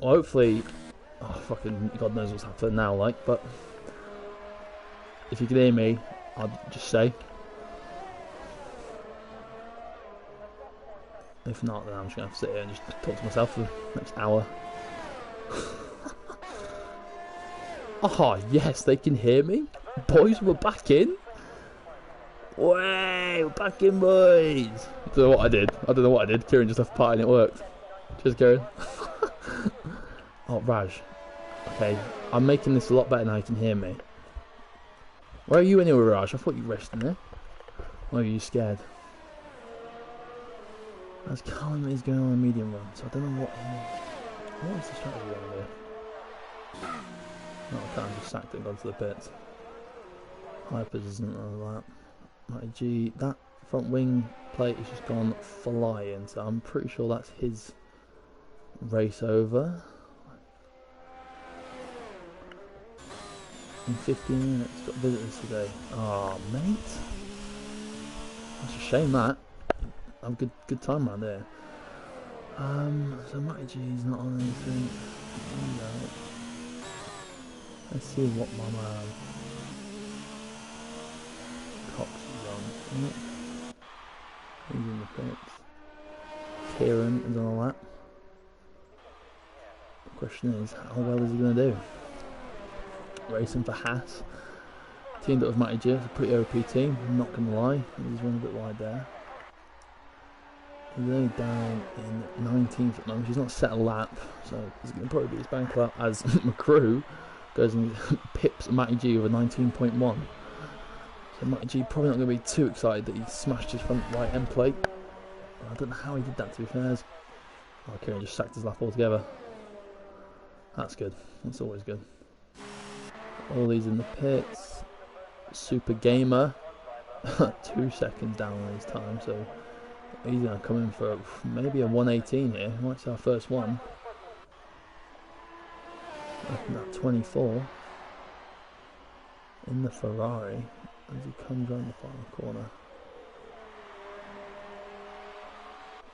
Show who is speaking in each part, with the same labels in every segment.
Speaker 1: Hopefully, oh, fucking God knows what's happening now, like, but if you can hear me, I'll just say. If not, then I'm just gonna have to sit here and just talk to myself for the next hour. Oh, yes, they can hear me. Boys, we're back in. Way, we're back in, boys. I don't know what I did. Kieran just left the party and it worked. Cheers, Kieran. Oh, Raj. Okay, I'm making this a lot better now you can hear me. Where are you anyway, Raj? I thought you were resting there. Or are you scared? As Callum is going on a medium run, so I don't know what is the strategy on here? No, I can't just sacked it and gone to the pits. Hypers isn't all that. Matty G, that front wing plate has just gone flying, so I'm pretty sure that's his race over. In 15 minutes, got visitors today. Oh, mate. That's a shame that. Have a good time around there. So Matty G's not on anything. No. Let's see what my man Cox is on. He's in the pits. Kieran is on a lap. The question is, how well is he going to do? Racing for Haas. Teamed up with Matty G. It's a pretty OP team, I'm not going to lie. He's running a bit wide there. He's only down in 19th at the moment. He's not set a lap, so he's going to probably be his bank lap as McCrew goes and pips Matty G with a 19.1. So Matty G probably not going to be too excited that he smashed his front right end plate. I don't know how he did that, to be fair. Oh, Kieran just sacked his lap altogether. That's good. That's always good. All these in the pits. Super Gamer. 2 seconds down on his time, so he's going to come in for maybe a 118 here. Might see our first one. Looking at 24 in the Ferrari as he comes around the final corner.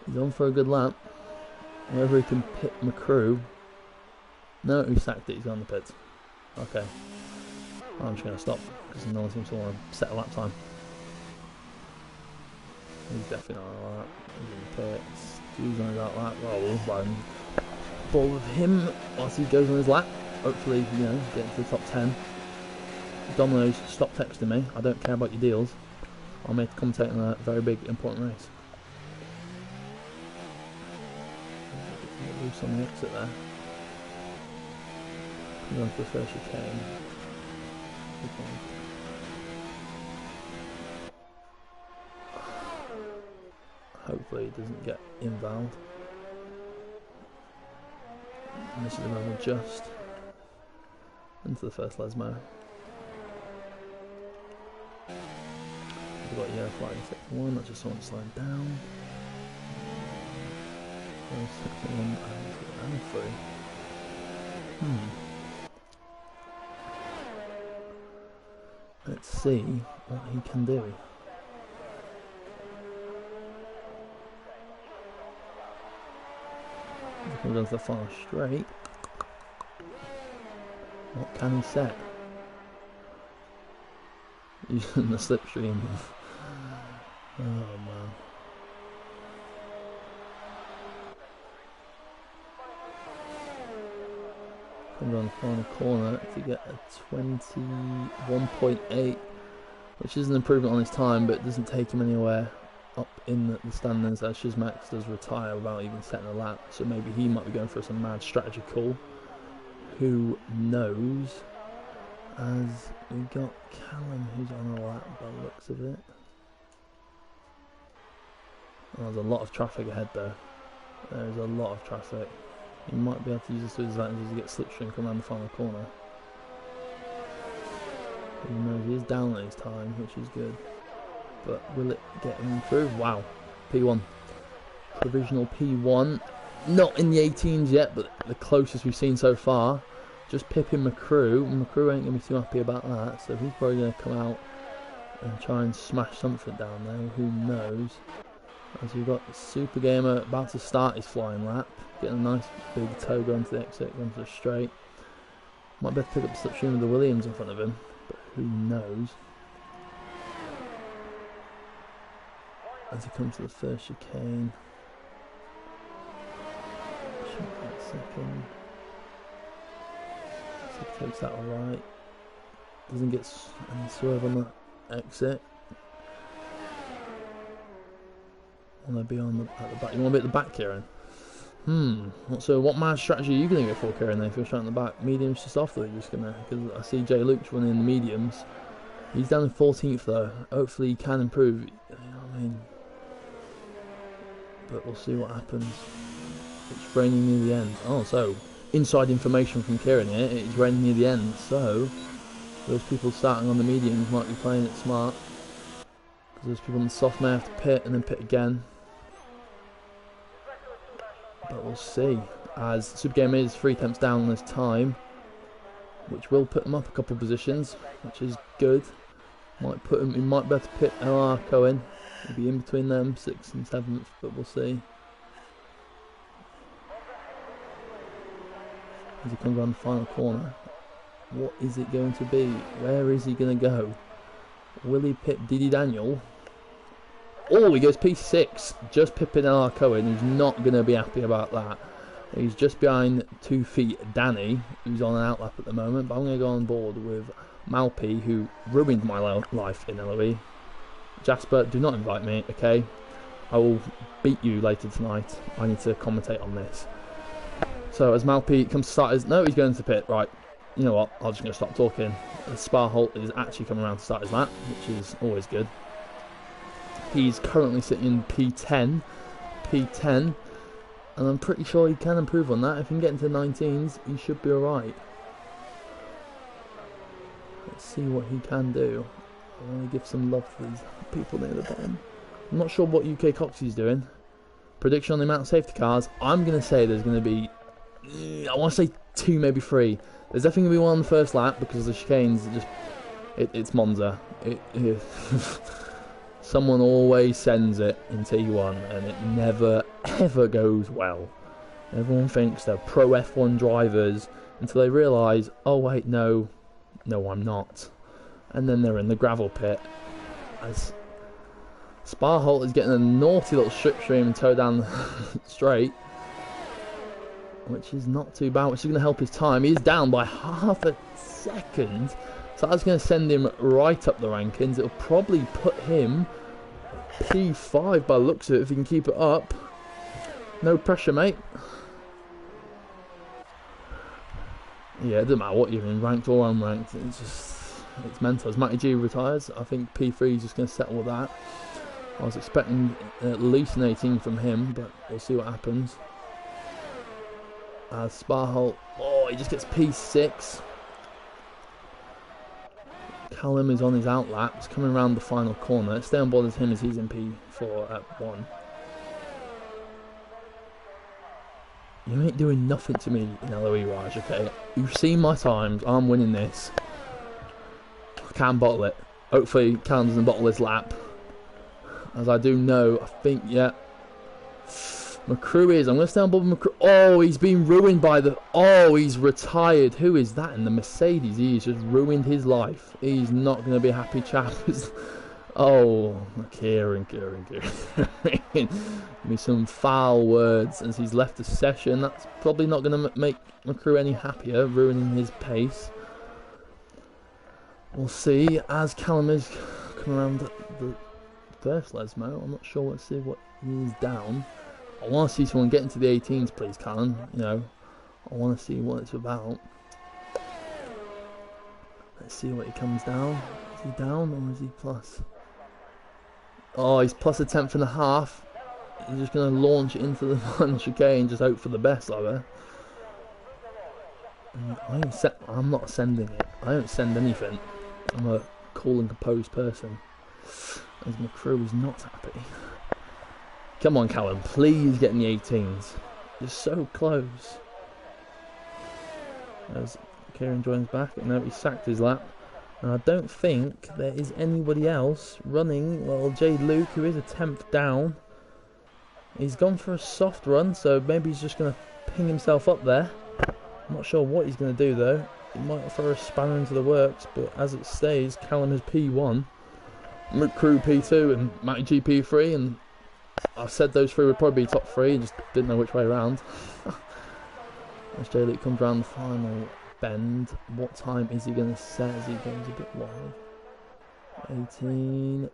Speaker 1: He's on for a good lap. Whether he can pit McCrew. No, he sacked it. He's on the pits. Okay. I'm just going to stop because no one seems to want to set a lap time. He's definitely not on that. He's in the pits. He's on that lap. Well, ball with him whilst he goes on his lap. Hopefully, you know, get to the top 10. Domino's, stop texting me. I don't care about your deals. I'm here to commentate on a very big, important race. Loose on the exit there. Come on for the first chicane. Hopefully he doesn't get involved. And this is another just into the first Lesmo. We've got yellow flag in sector 1, that's just someone slowing down. And 3. Let's see what he can do. Comes on to the final straight. What can he set? Using the slipstream. Oh man. Comes on the final corner to get a 21.8, which is an improvement on his time, but it doesn't take him anywhere up in the standings, as Shizmax does retire without even setting a lap, so maybe he might be going for some mad strategy call. Who knows? As we got Callum, who's on a lap by the looks of it. Oh, there's a lot of traffic ahead though. There's a lot of traffic. He might be able to use this to his advantage to get slipstream come around the final corner. Who knows? He is down at his time, which is good. But will it get him improved? Wow. P1. Provisional P1. Not in the 18s yet, but the closest we've seen so far. Just pipping McCrew. McCrew ain't going to be too happy about that, so he's probably going to come out and try and smash something down there. Who knows? As we've got Super Gamer about to start his flying lap. Getting a nice big toe going to the exit, going to the straight. Might be able to pick up the slipstream with the Williams in front of him, but who knows? As he comes to the first chicane. Second. So he takes that alright. Doesn't get any swerve on the exit. Want to be on at the back? You want to be at the back, Kieran? So what mad strategy are you going to go for, Kieran, then, if you're straight on the back? Mediums just off, though, you're just going to... Because I see Jay Luke's running in the mediums. He's down in 14th, though. Hopefully he can improve. You know what I mean? But we'll see what happens. It's raining near the end. Oh, so inside information from Kieran here. It's raining near the end. So those people starting on the mediums might be playing it smart. Because those people on the soft may have to pit and then pit again. But we'll see. As Super Gamer is 3 attempts down on his time, which will put him up a couple of positions, which is good. Might put him. He might be able to pit LR Cohen. He'll be in between them, 6th and 7th, but we'll see. As he comes around the final corner, what is it going to be? Where is he going to go? Will he pit Didi Daniel? Oh, he goes P6, just pipping LR Cohen. He's not going to be happy about that. He's just behind 2 feet Danny, who's on an outlap at the moment, but I'm going to go on board with Malpi, who ruined my life in LOE. Jasper, do not invite me, okay? I will beat you later tonight. I need to commentate on this. So as Malpi comes to start his... No, he's going to pit. Right, you know what? I'm just going to stop talking. Sparholt is actually coming around to start his lap, which is always good. He's currently sitting in P10. And I'm pretty sure he can improve on that. If he can get into the 19s, he should be alright. Let's see what he can do. I want to give some love to these people near the bottom. I'm not sure what UK Coxie's doing. Prediction on the amount of safety cars. I'm going to say there's going to be... I want to say 2, maybe 3. There's definitely going to be 1 on the first lap because the chicanes are just... It's Monza. Someone always sends it in T1 and it never ever goes well. Everyone thinks they're pro F1 drivers until they realise, oh wait, no, I'm not. And then they're in the gravel pit. As Sparholt is getting a naughty little slipstream and toe down the straight, which is not too bad, which is going to help his time. He's down by half a second, so that's going to send him right up the rankings. It'll probably put him P5 by the looks of it if he can keep it up. No pressure, mate. Yeah, it doesn't matter what you're in, ranked or unranked. It's mental. As Matty G retires, I think P3 is just going to settle with that. I was expecting at least an 18 from him, but we'll see what happens. As Sparholt, oh, he just gets P6. Callum is on his outlaps, coming around the final corner. Stay on board with him as he's in P4 at 1. You ain't doing nothing to me in LOE, Raj, okay? You've seen my times. I'm winning this. I can bottle it. Hopefully, Callum doesn't bottle his lap. As I do know, I think, yeah. McCrew is. I'm going to stay on board with McCrew. Oh, he's been ruined by the... Oh, he's retired. Who is that in the Mercedes? He's just ruined his life. He's not going to be a happy chap. Oh, Kieran. Give me some foul words as he's left the session. That's probably not going to make McCrew any happier, ruining his pace. We'll see as Callum is coming around the first Lesmo. I'm not sure. Let's see what he's down. I want to see someone get into the 18s, please, Callum. You know, I want to see what it's about. Let's see what he comes down. Is he down or is he plus? Oh, he's plus a 10th and a half. He's just going to launch it into the one chicane and just hope for the best, like that. I'm not sending it. I don't send anything. I'm a cool and composed person. As McCrew is not happy. Come on, Callum, please get in the 18s. You're so close. As Kieran joins back, and now he sacked his lap. And I don't think there is anybody else running. Well, Jade Luke, who is a 10th down, he's gone for a soft run, so maybe he's just going to ping himself up there. I'm not sure what he's going to do, though. He might throw a spanner into the works, but as it stays, Callum is P1, McCrew P2, and Matty G P3, and I said those three would probably be top three, just didn't know which way around. As Jay Luke comes around the final bend, what time is he going to set as he goes a bit wide? 18,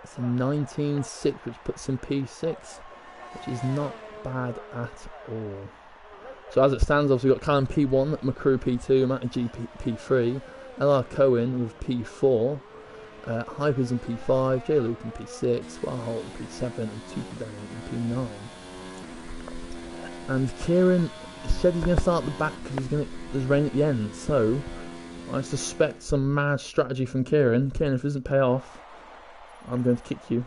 Speaker 1: it's a 19.6, which puts him P6, which is not bad at all. So as it stands, obviously we've got Callum P1, McCrew P2, Matty G P3, LR Cohen with P4, Hypers in P5, J Luke in P6, Warholt in P7, and Tuki in P9. And Kieran said he's going to start at the back because there's rain at the end. So I suspect some mad strategy from Kieran. Kieran, if it doesn't pay off, I'm going to kick you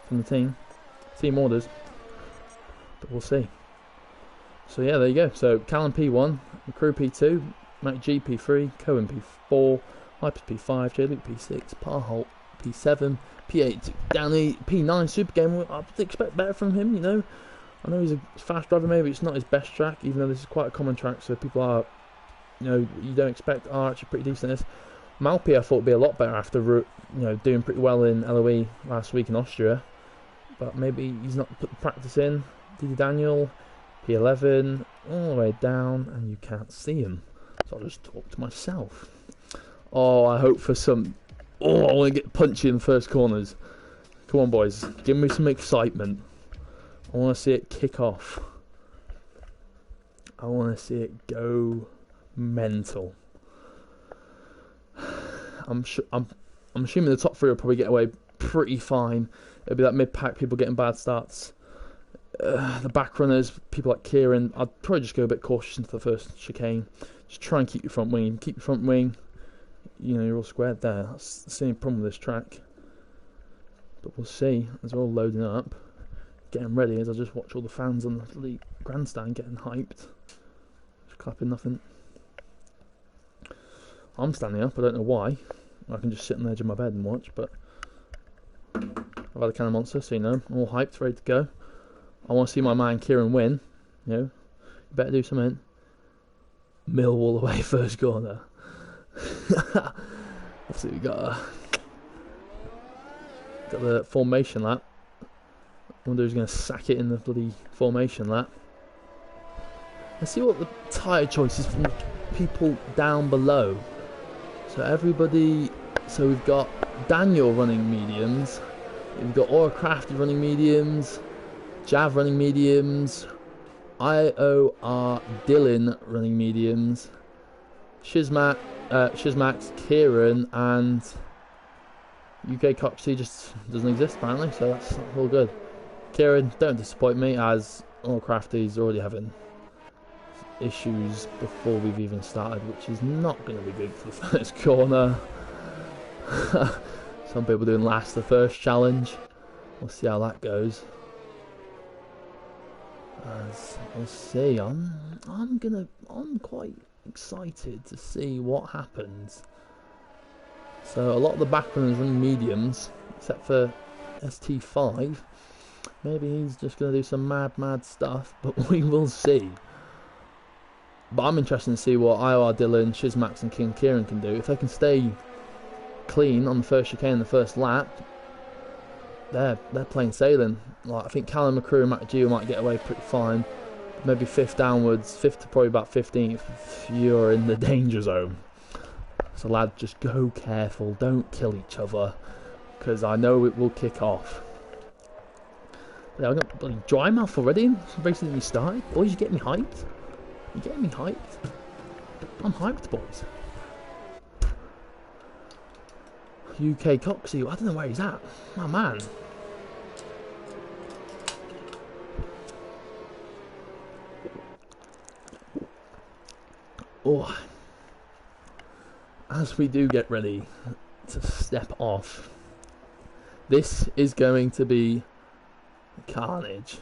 Speaker 1: from the team. Team orders. But we'll see. So yeah, there you go. So Callum P1, McCrew P2, Matt G P3, Cohen P4, Hypers P5, J Luke P6, Parholt P7, P8 Danny, P9 Super Game. I would expect better from him, you know. I know he's a fast driver, maybe it's not his best track, even though this is quite a common track, so people are, you know, you don't expect are actually pretty decent at this. Malpi I thought would be a lot better after, you know, doing pretty well in LOE last week in Austria, but maybe he's not put the practice in. Didi Daniel, P11, all the way down, and you can't see him, so I'll just talk to myself. Oh, I hope for some... Oh, I want to get punchy in the first corners. Come on, boys. Give me some excitement. I want to see it kick off. I want to see it go mental. I'm assuming the top three will probably get away pretty fine. It'll be that mid-pack, people getting bad starts. The back runners, people like Kieran, I'd probably just go a bit cautious into the first chicane. Just try and keep your front wing. Keep your front wing. You know, you're all squared there. That's the same problem with this track. But we'll see as we're all loading up. Getting ready as I just watch all the fans on the grandstand getting hyped. Just clapping nothing. I'm standing up, I don't know why. I can just sit on the edge of my bed and watch, but I've had a can of Monster, so you know, I'm all hyped, ready to go. I want to see my man Kieran win. You know, you better do something. Millwall away first corner. Obviously we got the formation lap. I wonder who's going to sack it in the bloody formation lap. Let's see what the tyre choices from the people down below. So everybody, so we've got Daniel running mediums, we've got Auracrafty running mediums, Jav running mediums, IOR Dylan running mediums, Shizmax, Kieran, and UK Coxie just doesn't exist apparently, so that's all good. Kieran, don't disappoint me, as Auracrafty's already having issues before we've even started, which is not going to be good for the first corner. Some people doing last the first challenge. We'll see how that goes. As we'll see, I'm quite excited to see what happens. So a lot of the back runners running mediums, except for ST5. Maybe he's just going to do some mad stuff, but we will see. But I'm interested to see what IOR Dylan, Shizmax and King Kieran can do. If they can stay clean on the first chicane, the first lap, they're plain sailing. Like, I think Callum McCrew and Matt Gio might get away pretty fine. Maybe 5th downwards, 5th to probably about 15th, you're in the danger zone. So lads, just go careful, don't kill each other, because I know it will kick off. Yeah, I got bloody dry mouth already. Basically, we started. Boys, you getting me hyped? You getting me hyped? I'm hyped, boys. UK Coxie, I don't know where he's at. My man. Oh, as we do get ready to step off, this is going to be carnage.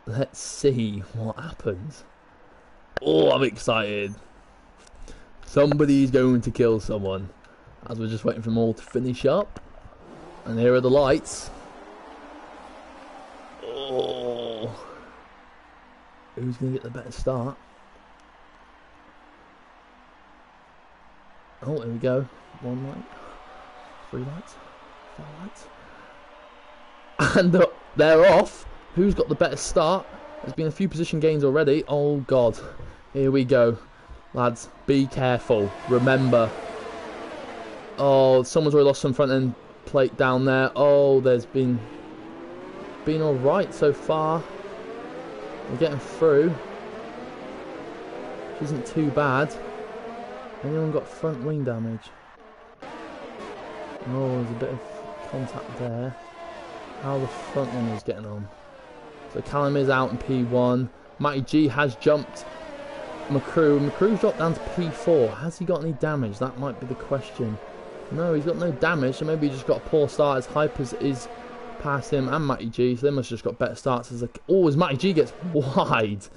Speaker 1: Let's see what happens. Oh, I'm excited. Somebody's going to kill someone. As we're just waiting for them all to finish up. And here are the lights. Oh, who's going to get the better start? Oh, here we go. 1 light. 3 lights. 4 lights. And they're off. Who's got the better start? There's been a few position gains already. Oh, God. Here we go. Lads, be careful. Remember. Oh, someone's already lost some front end plate down there. Oh, there's been alright so far. We're getting through. Which isn't too bad. Anyone got front wing damage? Oh, there's a bit of contact there. How the front one is getting on. So Callum is out in P1. Matty G has jumped McCrew's dropped down to P4. Has he got any damage? That might be the question. No, he's got no damage, so maybe he just got a poor start as Hypers is past him and Matty G, so they must have just got better starts. As Matty G gets wide.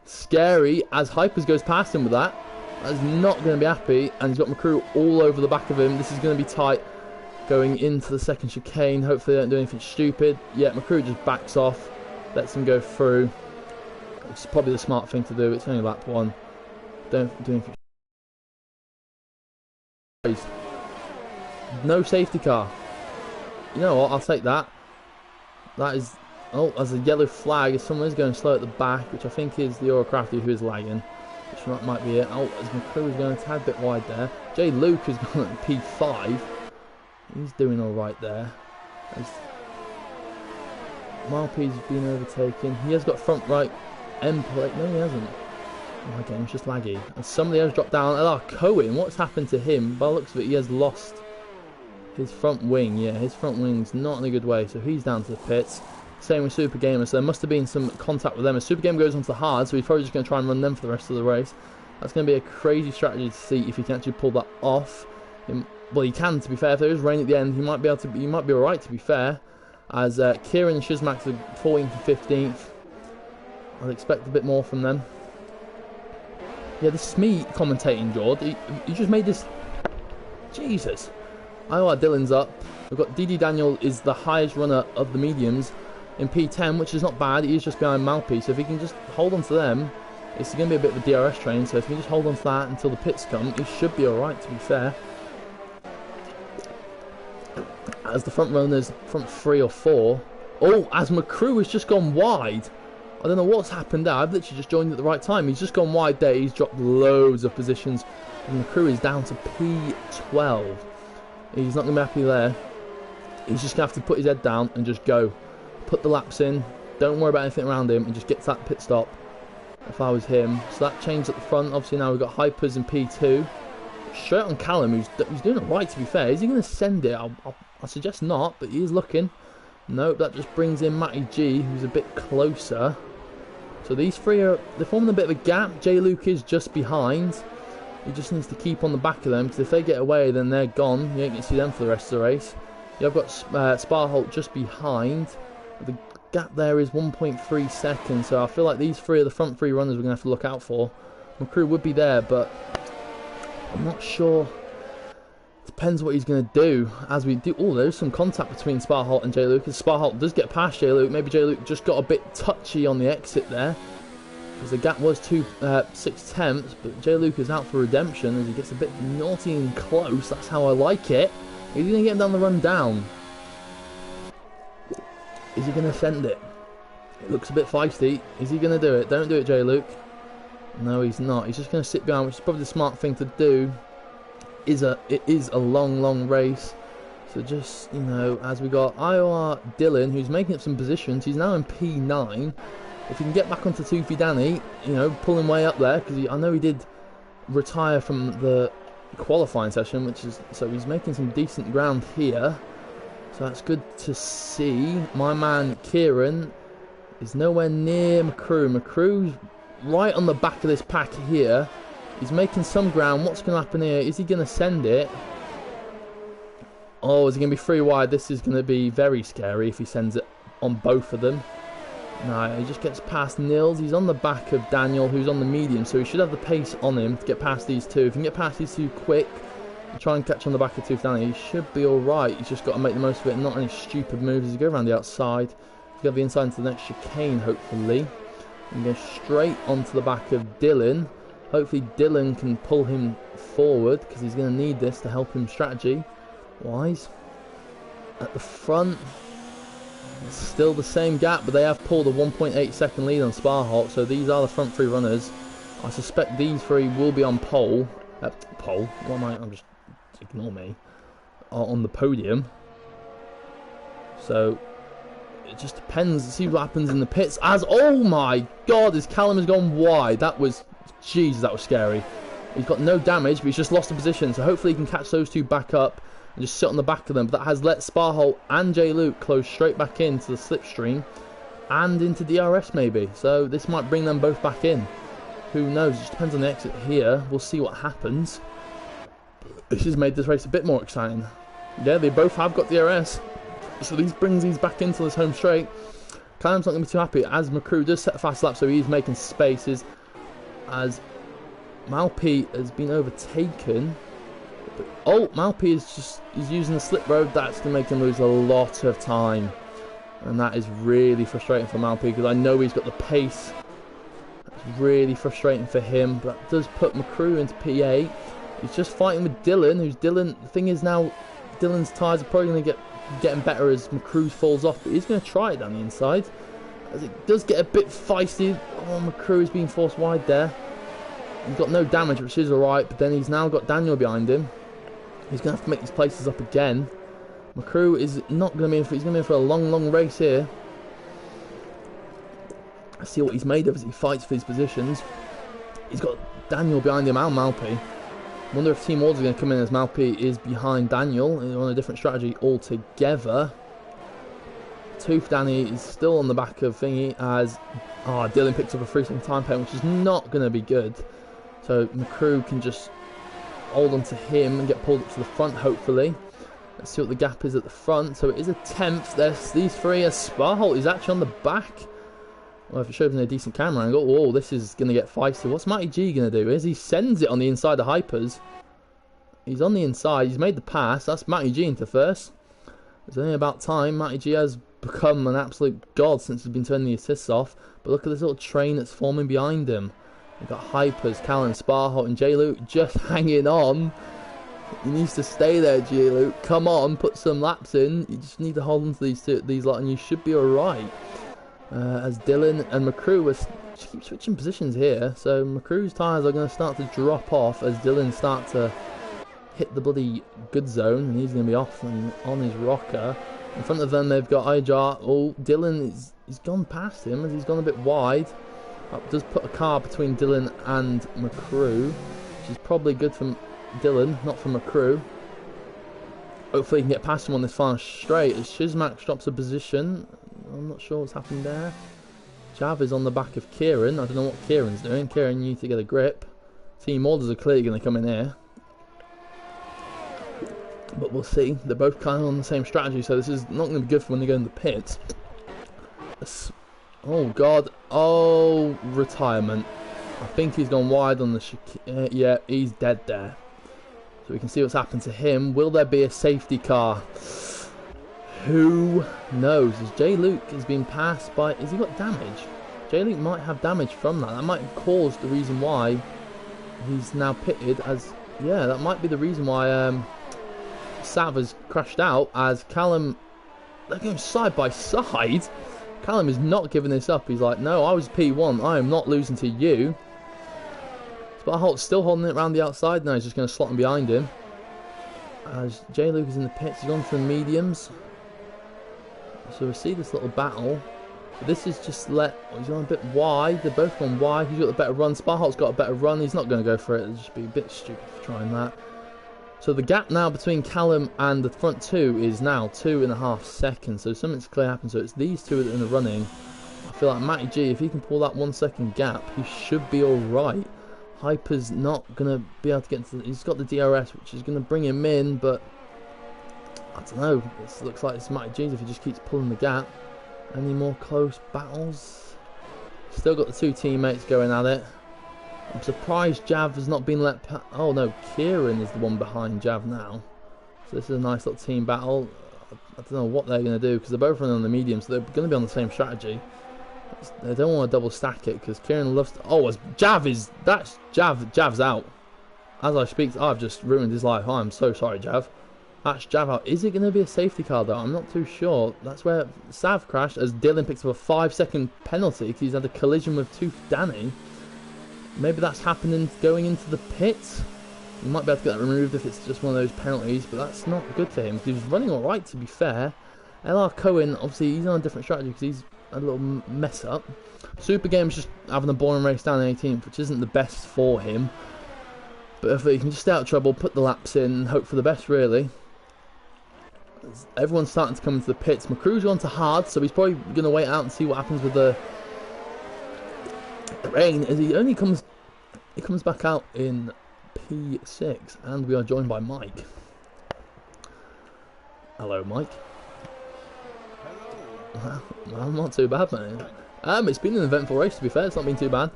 Speaker 1: Scary as Hypers goes past him with that. That's not going to be happy, and he's got McCrew all over the back of him. This is going to be tight going into the second chicane. Hopefully they don't do anything stupid. Yeah, McCrew just backs off, lets him go through. It's probably the smart thing to do. It's only lap 1. Don't do anything. No safety car. You know what? I'll take that. That is... Oh, there's a yellow flag. Someone is going slow at the back, which I think is the Eurocrafty who is lagging. Which might be it. Oh, as McCrew is going a tad bit wide there. Jay Luke has gone at P5. He's doing alright there. Marpy's been overtaken. He has got front right end plate. No, he hasn't. Oh, my game's just laggy. And somebody has dropped down. LR Cohen, what's happened to him? By the looks of it, he has lost his front wing. Yeah, his front wing's not in a good way. So he's down to the pits. Same with Super Gamer. So there must have been some contact with them. As Super Gamer goes onto the hard, so he's probably just going to try and run them for the rest of the race. That's going to be a crazy strategy to see if he can actually pull that off. Well, he can, to be fair. If there is rain at the end, he might be able to. He might be alright, to be fair. As Kieran and Shizmax are 14th and 15th. I'd expect a bit more from them. Yeah, this is me commentating, Jord. He just made this... Jesus. IOR Dylan's up. We've got DD Daniel is the highest runner of the mediums in P10, which is not bad. He is just behind Malpy, so if he can just hold on to them, it's going to be a bit of a DRS train, so if he can just hold on to that until the pits come, he should be alright, to be fair. As the front runners, front 3 or 4... Oh, as McCrew has just gone wide. I don't know what's happened there. I've literally just joined at the right time. He's just gone wide there. He's dropped loads of positions. And McCrew is down to P12. He's not going to be happy there. He's just going to have to put his head down and just go. Put the laps in. Don't worry about anything around him and just get to that pit stop. If I was him. So that changed at the front. Obviously now we've got Hypers in P2. Straight on Callum, who's doing it right, to be fair. Is he going to send it? I suggest not, but he is looking. Nope, that just brings in Matty G, who's a bit closer. So these three they're forming a bit of a gap. J Luke is just behind. He just needs to keep on the back of them, because if they get away, then they're gone. You ain't going to see them for the rest of the race. You've got Sparholt just behind. The gap there is 1.3 seconds, so I feel like these three are the front three runners we're going to have to look out for. McCrew would be there, but I'm not sure. Depends what he's going to do as we do. Oh, there's some contact between Sparholt and Jay Luke. As Sparholt does get past Jay Luke, maybe Jay Luke just got a bit touchy on the exit there, because the gap was 6 tenths, but Jay Luke is out for redemption as he gets a bit naughty and close. That's how I like it. Is he going to get him down the run down? Is he going to send it? It looks a bit feisty. Is he going to do it? Don't do it, Jay Luke. No, he's not. He's just going to sit behind, which is probably the smart thing to do. It is a long race. So just, you know, as we got IOR Dylan, who's making up some positions. He's now in P9. If he can get back onto Toofy Danny, you know, pull him way up there, because I know he did retire from the qualifying session, which is, so he's making some decent ground here. So that's good to see. My man Kieran is nowhere near McCrew. McCrew's right on the back of this pack here. He's making some ground. What's going to happen here? Is he going to send it? Oh, is he going to be 3 wide? This is going to be very scary if he sends it on both of them. No, he just gets past Nils. He's on the back of Daniel, who's on the medium, so he should have the pace on him to get past these two. If he can get past these two quick and try and catch on the back of Tooth Danny, he should be alright. He's just got to make the most of it and not any stupid moves as he goes around the outside. He's got to be inside into the next chicane, hopefully. And go straight onto the back of Dylan. Hopefully Dylan can pull him forward, because he's going to need this to help him strategy-wise. At the front, it's still the same gap, but they have pulled a 1.8 second lead on Sparholt, so these are the front three runners. I suspect these three will be on pole. What am I? I'm just, ignore me. On the podium. So it just depends. See what happens in the pits. As, oh my god, his Callum has gone wide. That was, Jesus, that was scary. He's got no damage, but he's just lost a position. So hopefully he can catch those two back up and just sit on the back of them. But that has let Sparholt and Jay Luke close straight back into the slipstream and into DRS maybe. So this might bring them both back in. Who knows? It just depends on the exit here. We'll see what happens. This has made this race a bit more exciting. Yeah, they both have got DRS. So these brings these back into this home straight. Callum's not going to be too happy as McCrew does set a fast lap, so he's making spaces as Malpe has been overtaken. But, oh, Malpe is using the slip road. That's going to make him lose a lot of time. And that is really frustrating for Malpe, because I know he's got the pace. That's really frustrating for him, but that does put McCrew into P8. He's just fighting with Dylan, the thing is now, Dylan's tyres are probably going to getting better as McCrew falls off, but he's going to try it down the inside. As it does get a bit feisty. Oh, McCrew is being forced wide there. He's got no damage, which is alright, but then he's now got Daniel behind him. He's going to have to make these places up again. McCrew is not going to be in for, he's going to be in for a long race here. Let's see what he's made of as he fights for his positions. He's got Daniel behind him and Malpe. Wonder if Team Ward's are going to come in as Malpe is behind Daniel on a different strategy altogether. Tooth Danny is still on the back of thingy as Dylan picks up a 3-second time pen, which is not going to be good. So McCrew can just hold on to him and get pulled up to the front, hopefully. Let's see what the gap is at the front. So it is a 10th. These three are Sparholt is actually on the back. Well, if it shows in a decent camera angle, whoa, this is going to get feisty. What's Matty G going to do? He sends it on the inside of Hypers. He's on the inside. He's made the pass. That's Matty G into first. It's only about time. Matty G has become an absolute god since he's been turning the assists off. But look at this little train that's forming behind him. We've got Hypers, Callum, Sparholt, and J Luke just hanging on. He needs to stay there, J Luke. Come on, put some laps in. You just need to hold on to these lot, and you should be alright. As Dylan and McCrew keep switching positions here, so McCrew's tyres are going to start to drop off as Dylan starts to hit the bloody good zone, and he's going to be off and on his rocker. In front of them, they've got Ijar. Oh, Dylan he's gone past him as he's gone a bit wide. That does put a car between Dylan and McCrew, which is probably good for Dylan, not for McCrew. Hopefully he can get past him on this final straight as Shizmax drops a position. I'm not sure what's happened there. Jav is on the back of Kieran. I don't know what Kieran's doing. Kieran, you need to get a grip. Team Orders are clearly going to come in here. But we'll see. They're both kind of on the same strategy, so this is not going to be good for when they go in the pits. Oh God! Oh, retirement. I think he's gone wide on the yeah, he's dead there. So we can see what's happened to him. Will there be a safety car? Who knows? As Jay Luke has been passed by... Has he got damage? Jay Luke might have damage from that. That might have caused the reason why he's now pitted as... Yeah, that might be the reason why Sav has crashed out, as Callum... They're going side by side. Callum is not giving this up. He's like, no, I was P1. I am not losing to you. Sparholt's still holding it around the outside. Now he's just going to slot him behind him. As Jay Luke is in the pits, he's gone for the mediums. So we see this little battle. But this is just he's gone a bit wide. They're both gone wide. He's got the better run. Sparholt's got a better run. He's not going to go for it. It'll just be a bit stupid for trying that. So the gap now between Callum and the front two is now 2.5 seconds. So something's clearly happened. So it's these two that are in the running. I feel like Matty G, if he can pull that 1 second gap, he should be alright. Hyper's not going to be able to get into he's got the DRS, which is going to bring him in, but I don't know. It looks like it's Matty G's if he just keeps pulling the gap. Any more close battles? Still got the two teammates going at it. I'm surprised Jav has not been let... Oh no, Kieran is the one behind Jav now. So this is a nice little team battle. I don't know what they're going to do, because they're both running on the medium, so they're going to be on the same strategy. They don't want to double stack it, because Kieran loves to... Oh, Jav is... That's Jav's out. As I speak, I've just ruined his life. I'm so sorry, Jav. That's Jav out. Is it going to be a safety car though? I'm not too sure. That's where Sav crashed, as Dylan picks up a 5-second penalty because he's had a collision with Tooth Danny. Maybe that's happening going into the pits. You might be able to get that removed if it's just one of those penalties, but that's not good for him because he was running alright, to be fair. LR Cohen, obviously, he's on a different strategy because he's a little mess up. Super Game's just having a boring race down in 18th, which isn't the best for him. But if he can just stay out of trouble, put the laps in, and hope for the best, really. Everyone's starting to come into the pits. McCrew's gone to hard, so he's probably going to wait out and see what happens with the rain. As he comes back out in P6, and we are joined by Mike. Hello, Mike. Hello. Well, not too bad, man. It's been an eventful race, to be fair. It's not been too bad.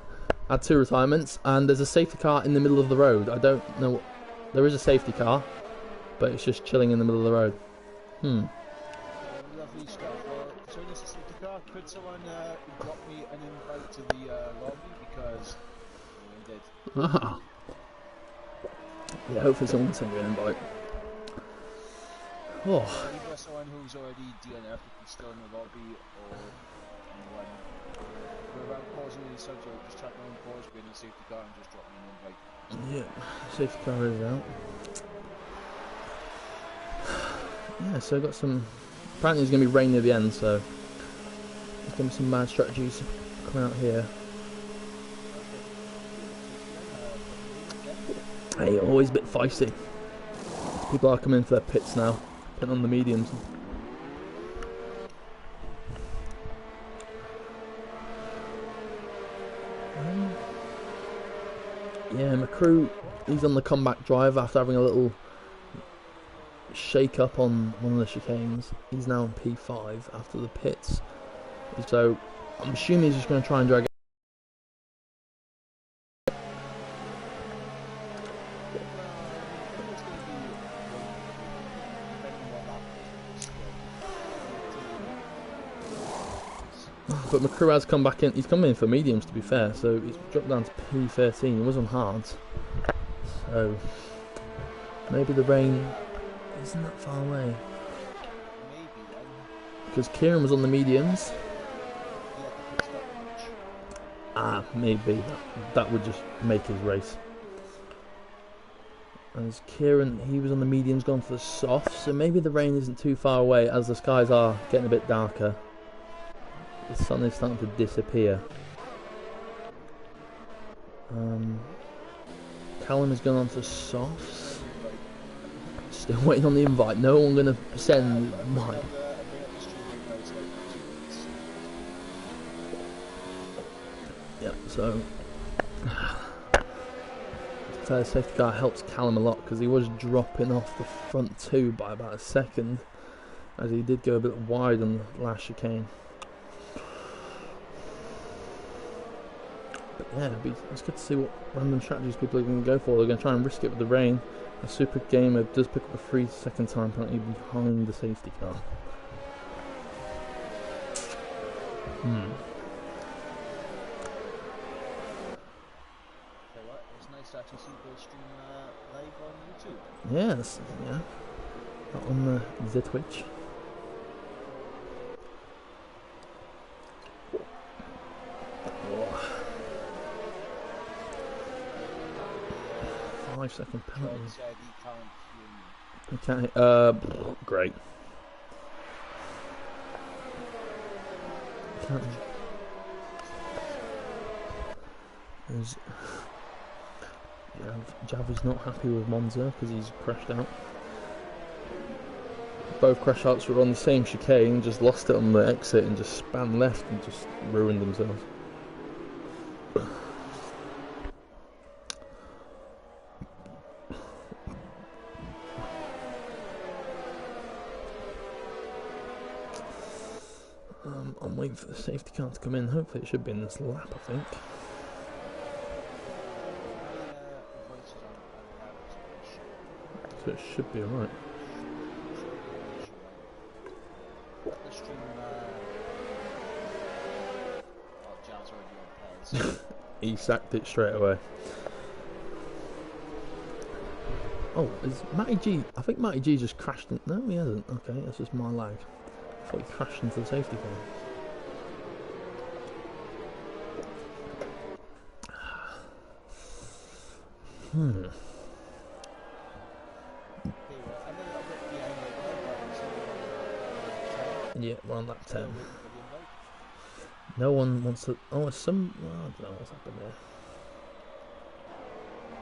Speaker 1: Had 2 retirements, and there's a safety car in the middle of the road. I don't know. There is a safety car, but it's just chilling in the middle of the road.
Speaker 2: Lovely stuff. So this is the car. Could someone drop me an invite to the lobby, because they did.
Speaker 1: Ah. Yeah, hopefully someone can send you an invite. Oh.
Speaker 2: Either someone who's already DNF who's still in the lobby, or anyone. Without pausing any subject, just chat around pause, be in the safety car and just drop me an invite.
Speaker 1: Yeah, safety car is out. Yeah, so I've got some... Apparently it's going to be rain near the end, so... There's going to be some mad strategies coming out here. Hey, always a bit feisty. People are coming into their pits now, putting on the mediums. Yeah, McCrew, he's on the comeback drive after having a little shake up on one of the chicanes. He's now on P5 after the pits, so I'm assuming he's just going to try and drag it. But McCrew has come back in. He's come in for mediums, to be fair, so he's dropped down to P13. He was on hards, so maybe the rain isn't that far away. Because Kieran was on the mediums. Maybe that would just make his race. As Kieran, he was on the mediums, gone for the softs, so maybe the rain isn't too far away as the skies are getting a bit darker. The sun is starting to disappear. Callum has gone on to softs. Still waiting on the invite. No one going to send mine. Yep, so the safety car helps Callum a lot because he was dropping off the front two by about a second, as he did go a bit wide on the last chicane. yeah, it's good to see what random strategies people are going to go for. They're going to try and risk it with the rain. A super gamer does pick up a free second time penalty behind the safety car.
Speaker 2: It's nice to actually see the stream live on YouTube.
Speaker 1: Yes, yeah. On the Twitch. Oh. 5-second penalty. Okay, great. Javi's not happy with Monza because he's crashed out. Both crash outs were on the same chicane, just lost it on the exit and just span left and just ruined themselves. I'm waiting for the safety car to come in. Hopefully it should be in this lap, I think. So it should be alright. He sacked it straight away. Oh, is Matty G? I think Matty G just crashed in. No, he hasn't. Okay, that's just my lag. I thought he crashed into the safety car. Yeah, we're on lap 10. No one wants to. Oh, some. Well, I don't know what's happened there.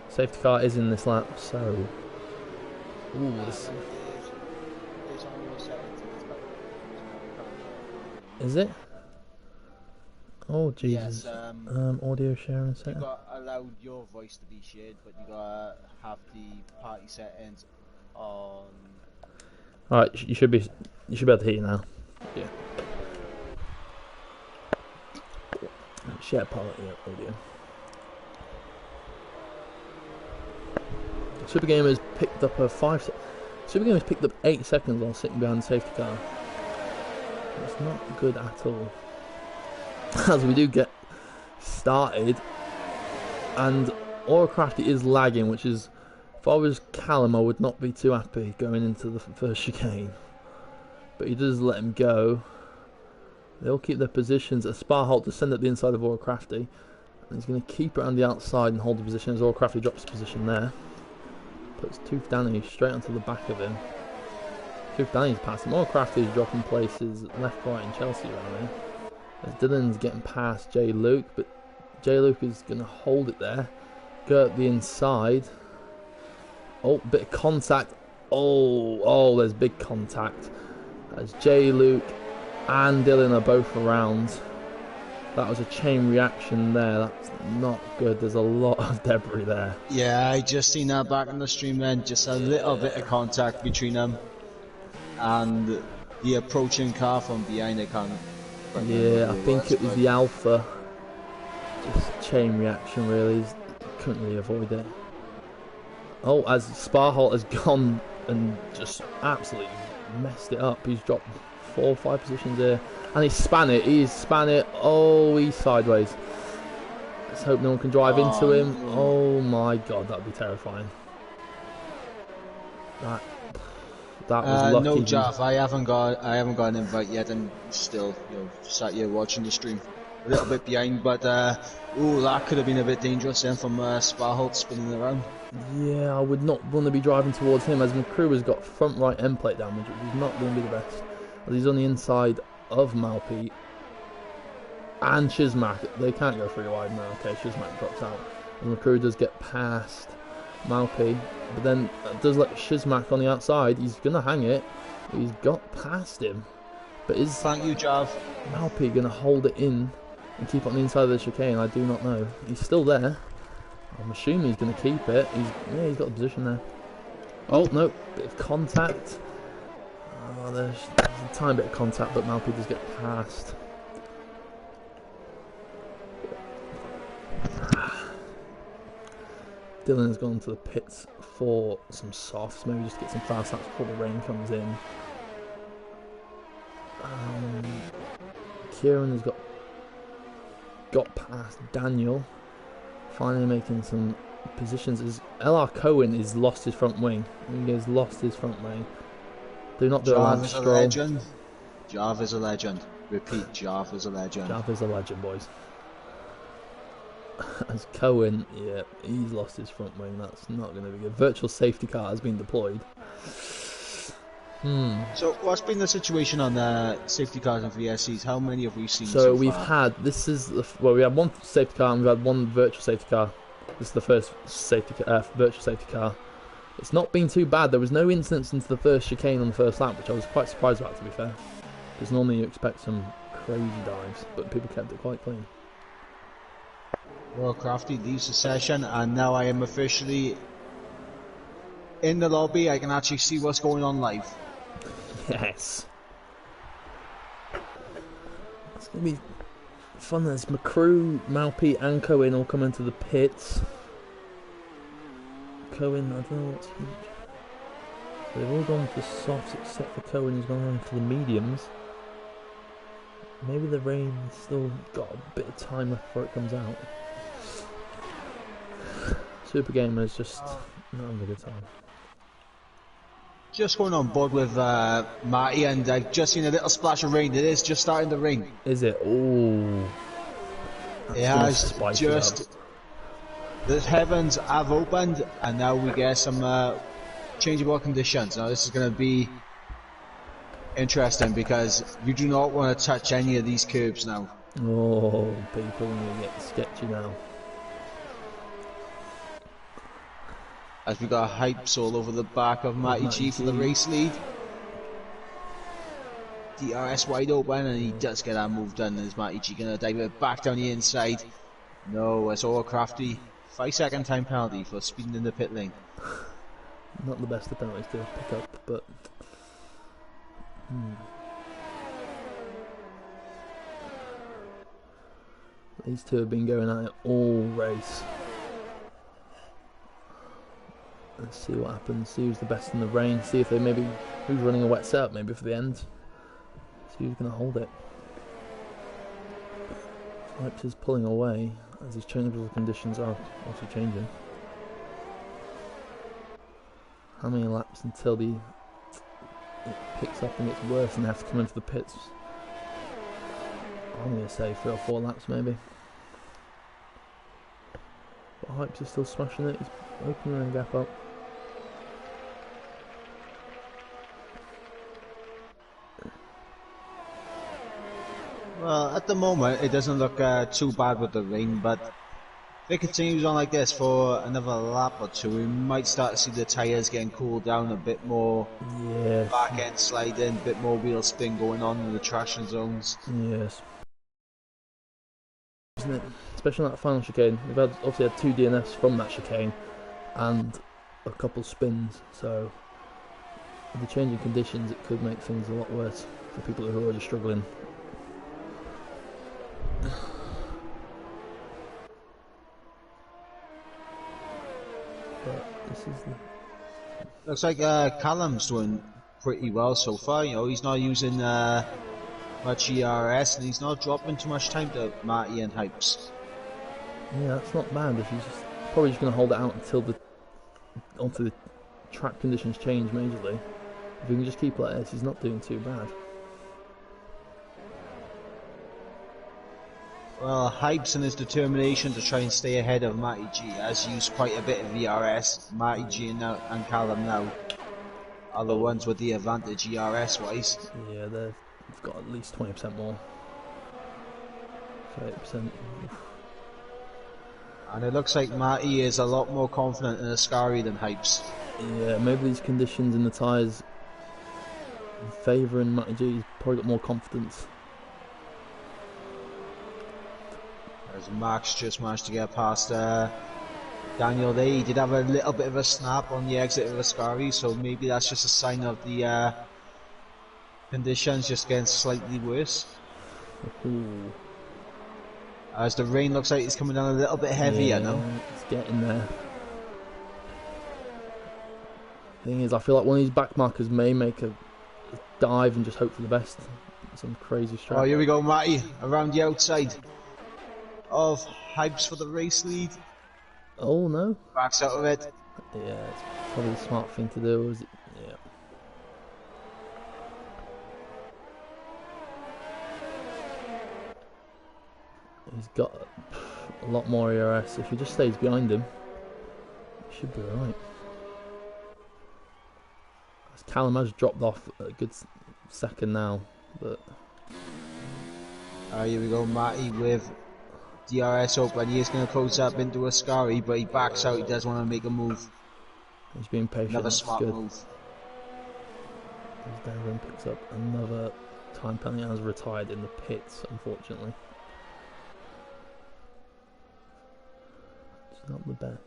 Speaker 1: Safety car is in this lap, so. Ooh, this. Is it? Oh Jesus.
Speaker 2: Yes,
Speaker 1: audio sharing setting.
Speaker 2: You got allowed your voice to be shared, but you gotta have the party settings on.
Speaker 1: Alright, you should be able to hear you now. Yeah. Share party audio. Super Gamers picked up Super Gamers picked up 8 seconds while sitting behind the safety car. That's not good at all. As we do get started, and Auracrafty is lagging, which is, if I was Callum, I would not be too happy going into the first chicane. But he does let him go. They'll keep their positions. A Sparholt to send at the inside of Auracrafty, and he's going to keep it on the outside and hold the position as Auracrafty drops the position there. Puts Tooth Danny straight onto the back of him. Tooth Danny's past him. Auracrafty is dropping places left, right, and Chelsea around here. As Dylan's getting past Jay Luke, but Jay Luke is going to hold it there. Go at the inside. Oh, bit of contact. Oh, there's big contact. As Jay Luke and Dylan are both around. That was a chain reaction there. That's not good. There's a lot of debris there.
Speaker 2: Yeah, I just seen that back on the stream then. Just a little bit of contact between them. And the approaching car from behind the car.
Speaker 1: Yeah, I think it was the Alpha. Just chain reaction really. Couldn't really avoid it. Oh, as Sparholt has gone and just absolutely messed it up. He's dropped 4 or 5 positions here. And he's span it. Oh, he's sideways. Let's hope no one can drive into him. Oh my god, that'd be terrifying. That was lucky.
Speaker 2: No, Jav, I haven't got an invite yet. I'm still, sat here watching the stream. A little bit behind, but that could have been a bit dangerous then from Sparholt spinning around.
Speaker 1: Yeah, I would not want to be driving towards him, as McCrew has got front right end plate damage, which is not going to be the best. As he's on the inside of Malpe and Shizmak. They can't go 3 wide now. Okay, Shizmak drops out. And McCrew does get past Malpe, but then does let Shizmak on the outside. He's going to hang it. He's got past him. But is
Speaker 2: Thank you, Jav.
Speaker 1: Malpe going to hold it in and keep it on the inside of the chicane? I do not know. He's still there. I'm assuming he's going to keep it. He's got the position there. Oh, no. Bit of contact. Oh, there's a tiny bit of contact, but Malpe does get past. Dylan has gone to the pits for some softs, maybe just get some fast laps before the rain comes in. Kieran has got past Daniel, finally making some positions. LR Cohen has lost his front wing. He has lost his front wing. Do not do
Speaker 3: Jarvis
Speaker 1: a
Speaker 3: a legend. Jarvis a legend. Repeat, Jarvis a legend.
Speaker 1: Jarvis a legend, boys. As Cohen, yeah, he's lost his front wing. That's not going to be good. Virtual safety car has been deployed.
Speaker 3: So, what's been the situation on safety cars and VSCs? How many have we seen
Speaker 1: So
Speaker 3: so
Speaker 1: we've
Speaker 3: far?
Speaker 1: had, we had one safety car and we've had one virtual safety car. This is the first virtual safety car. It's not been too bad. There was no incidents into the first chicane on the first lap, which I was quite surprised about, to be fair. Because normally you expect some crazy dives, but people kept it quite clean.
Speaker 3: Well, Crafty leaves the session, and now I am officially in the lobby. I can actually see what's going on live.
Speaker 1: Yes. It's going to be fun. There's McCrew, Malpe and Cohen all come into the pits. Cohen, I don't know what's huge. So they've all gone for softs except for Cohen, who's gone on for the mediums. Maybe the rain's still got a bit of time left before it comes out. Super Gamer's just not having a good time.
Speaker 3: Just going on board with Marty, and I've just seen a little splash of rain. It is just starting to rain.
Speaker 1: Is it? Ooh.
Speaker 3: It has just... The heavens have opened, and now we get some changeable conditions. Now this is going to be interesting, because you do not want to touch any of these curbs now.
Speaker 1: Oh, people are going to get sketchy now.
Speaker 3: As we got hypes all over the back of Matty G for the race lead. DRS wide open, and he does get that move done. Is Matty G going to dive it back down the inside? No, it's all Crafty. 5-second time penalty for speeding in the pit lane.
Speaker 1: Not the best of penalties to pick up, but... These two have been going at it all race. Let's see what happens, see who's the best in the rain, see if they maybe... Who's running a wet setup maybe for the end. See who's going to hold it. Hypes is pulling away as his changeable conditions are also changing. How many laps until it picks up and gets worse and they have to come into the pits? I'm going to say 3 or 4 laps maybe. But Hypes is still smashing it, he's opening a gap up.
Speaker 3: Well, at the moment, it doesn't look too bad with the rain, but if it continues on like this for another lap or two, we might start to see the tyres getting cooled down a bit more.
Speaker 1: Yes.
Speaker 3: Back end sliding, a bit more wheel spin going on in the traction zones.
Speaker 1: Yes. Isn't it? Especially on that final chicane. We've obviously had 2 DNFs from that chicane and a couple spins, so with the changing conditions it could make things a lot worse for people who are already struggling. But this is the...
Speaker 3: Looks like Callum's doing pretty well so far. You know, he's not using much ERS, and he's not dropping too much time to Marty and Hypes.
Speaker 1: Yeah, that's not bad. If he's probably just going to hold it out until the track conditions change majorly. If he can just keep like this, he's not doing too bad.
Speaker 3: Well, Hypes and his determination to try and stay ahead of Matty G has used quite a bit of ERS. Matty G and Callum now are the ones with the advantage ERS wise.
Speaker 1: Yeah, they've got at least 20% more. 30%.
Speaker 3: And it looks like Matty is a lot more confident in Ascari than Hypes.
Speaker 1: Yeah, maybe these conditions in the tyres favouring Matty G. He's probably got more confidence.
Speaker 3: As Max just managed to get past Daniel there. He did have a little bit of a snap on the exit of Ascari, so maybe that's just a sign of the conditions just getting slightly worse.
Speaker 1: Ooh.
Speaker 3: As the rain looks like it's coming down a little bit heavier now.
Speaker 1: It's getting there. Thing is, I feel like one of these back markers may make a dive and just hope for the best. Some crazy strat.
Speaker 3: Oh, here we go, Matty, around the outside of Hypes for the race lead.
Speaker 1: Oh no.
Speaker 3: Backs out of it.
Speaker 1: Yeah, it's probably the smart thing to do, is it? Yeah. He's got a lot more ERS. If he just stays behind him, he should be alright. Callum has dropped off a good second now, but
Speaker 3: Here we go, Matty with DRS open. He is going to close up into a Scary, but he backs out. He does want to make a move.
Speaker 1: he's being patient.
Speaker 3: Another
Speaker 1: That's
Speaker 3: smart
Speaker 1: good.
Speaker 3: move.
Speaker 1: As Darren picks up another time penalty and has retired in the pits, unfortunately. It's not the best.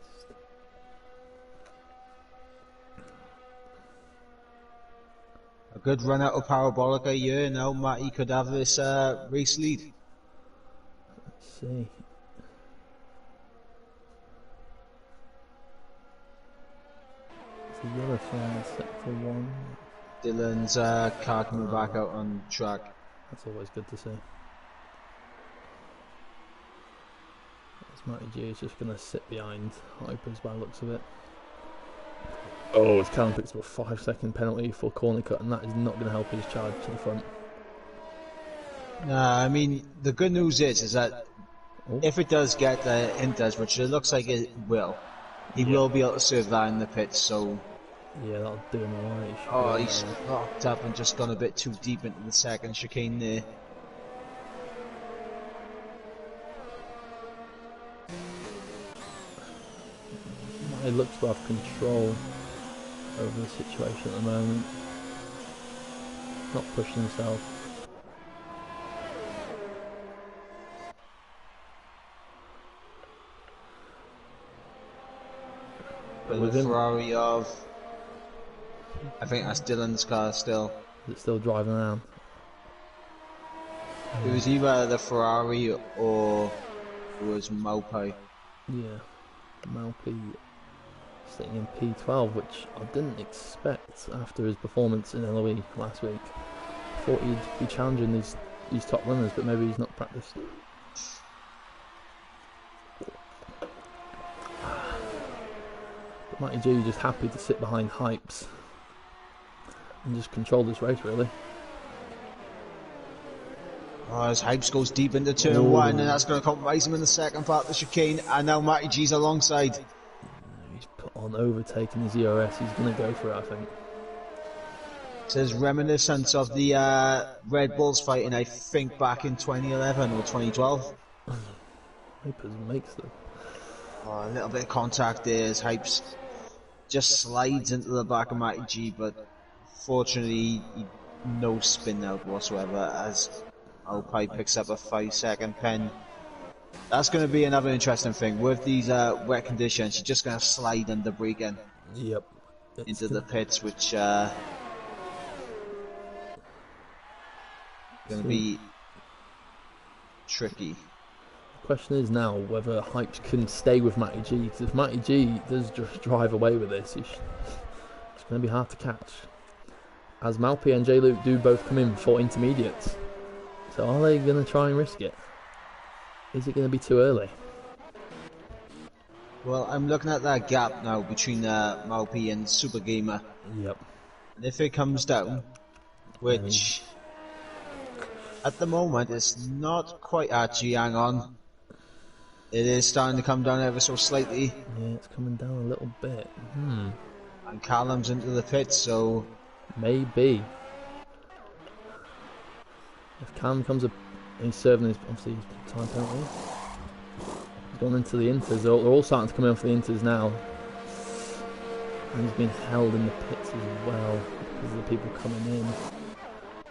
Speaker 3: A good run out of Parabolica here. Now Matty could have this race lead.
Speaker 1: Let's see. It's the yellow flag set for 1.
Speaker 3: Dylan's car coming back out on track.
Speaker 1: That's always good to see. Matty G is just going to sit behind Hypers by the looks of it. Oh, as Callum picks up a 5-second penalty for corner cut, and that is not going to help his charge to the front.
Speaker 3: Nah, I mean, the good news is that if it does get the Inters, which it looks like it will, he will be able to serve that in the pits, so...
Speaker 1: Yeah, that'll do him alright.
Speaker 3: Oh, he's locked up and just gone a bit too deep into the second chicane there.
Speaker 1: He looks to have control over the situation at the moment. Not pushing himself.
Speaker 3: But with the Ferrari of... I think that's Dylan's car still.
Speaker 1: Is it still driving around?
Speaker 3: It was either the Ferrari or it was Maupai.
Speaker 1: Yeah. Malpi sitting in P12, which I didn't expect after his performance in LOE last week. Thought he'd be challenging these top runners, but maybe he's not practiced. But Matty G just happy to sit behind Hypes and just control this race, really.
Speaker 3: Oh, as Hypes goes deep into turn 1, and that's going to compromise him in the second part of the chicane, and now Matty G's alongside.
Speaker 1: He's put on overtaking his ERS, he's going to go for it, I think.
Speaker 3: Says reminiscence of the Red Bulls fighting, I think, back in 2011 or 2012.
Speaker 1: Hypers makes them.
Speaker 3: Oh, a little bit of contact there as Hypes just slides into the back of Matty G, but fortunately, no spin out whatsoever as Alpine picks up a 5-second pen. That's going to be another interesting thing. With these wet conditions, you're just going to slide under braking into the pits, which going to be tricky.
Speaker 1: The question is now whether Hypes can stay with Matty G, because if Matty G does just drive away with this, it's going to be hard to catch. As Malpi and J-Luke do both come in for intermediates. So are they going to try and risk it? Is it going to be too early?
Speaker 3: Well, I'm looking at that gap now between Malpi and Super Gamer.
Speaker 1: Yep.
Speaker 3: And if it comes down, which at the moment is not quite actually hang on. It is starting to come down ever so slightly.
Speaker 1: Yeah, it's coming down a little bit.
Speaker 3: And Callum's into the pits, so...
Speaker 1: Maybe. If Callum comes up, he's serving his, obviously, his time penalty. He's gone into the Inters. They're all starting to come in for the Inters now. And he's been held in the pits as well because of the people coming in.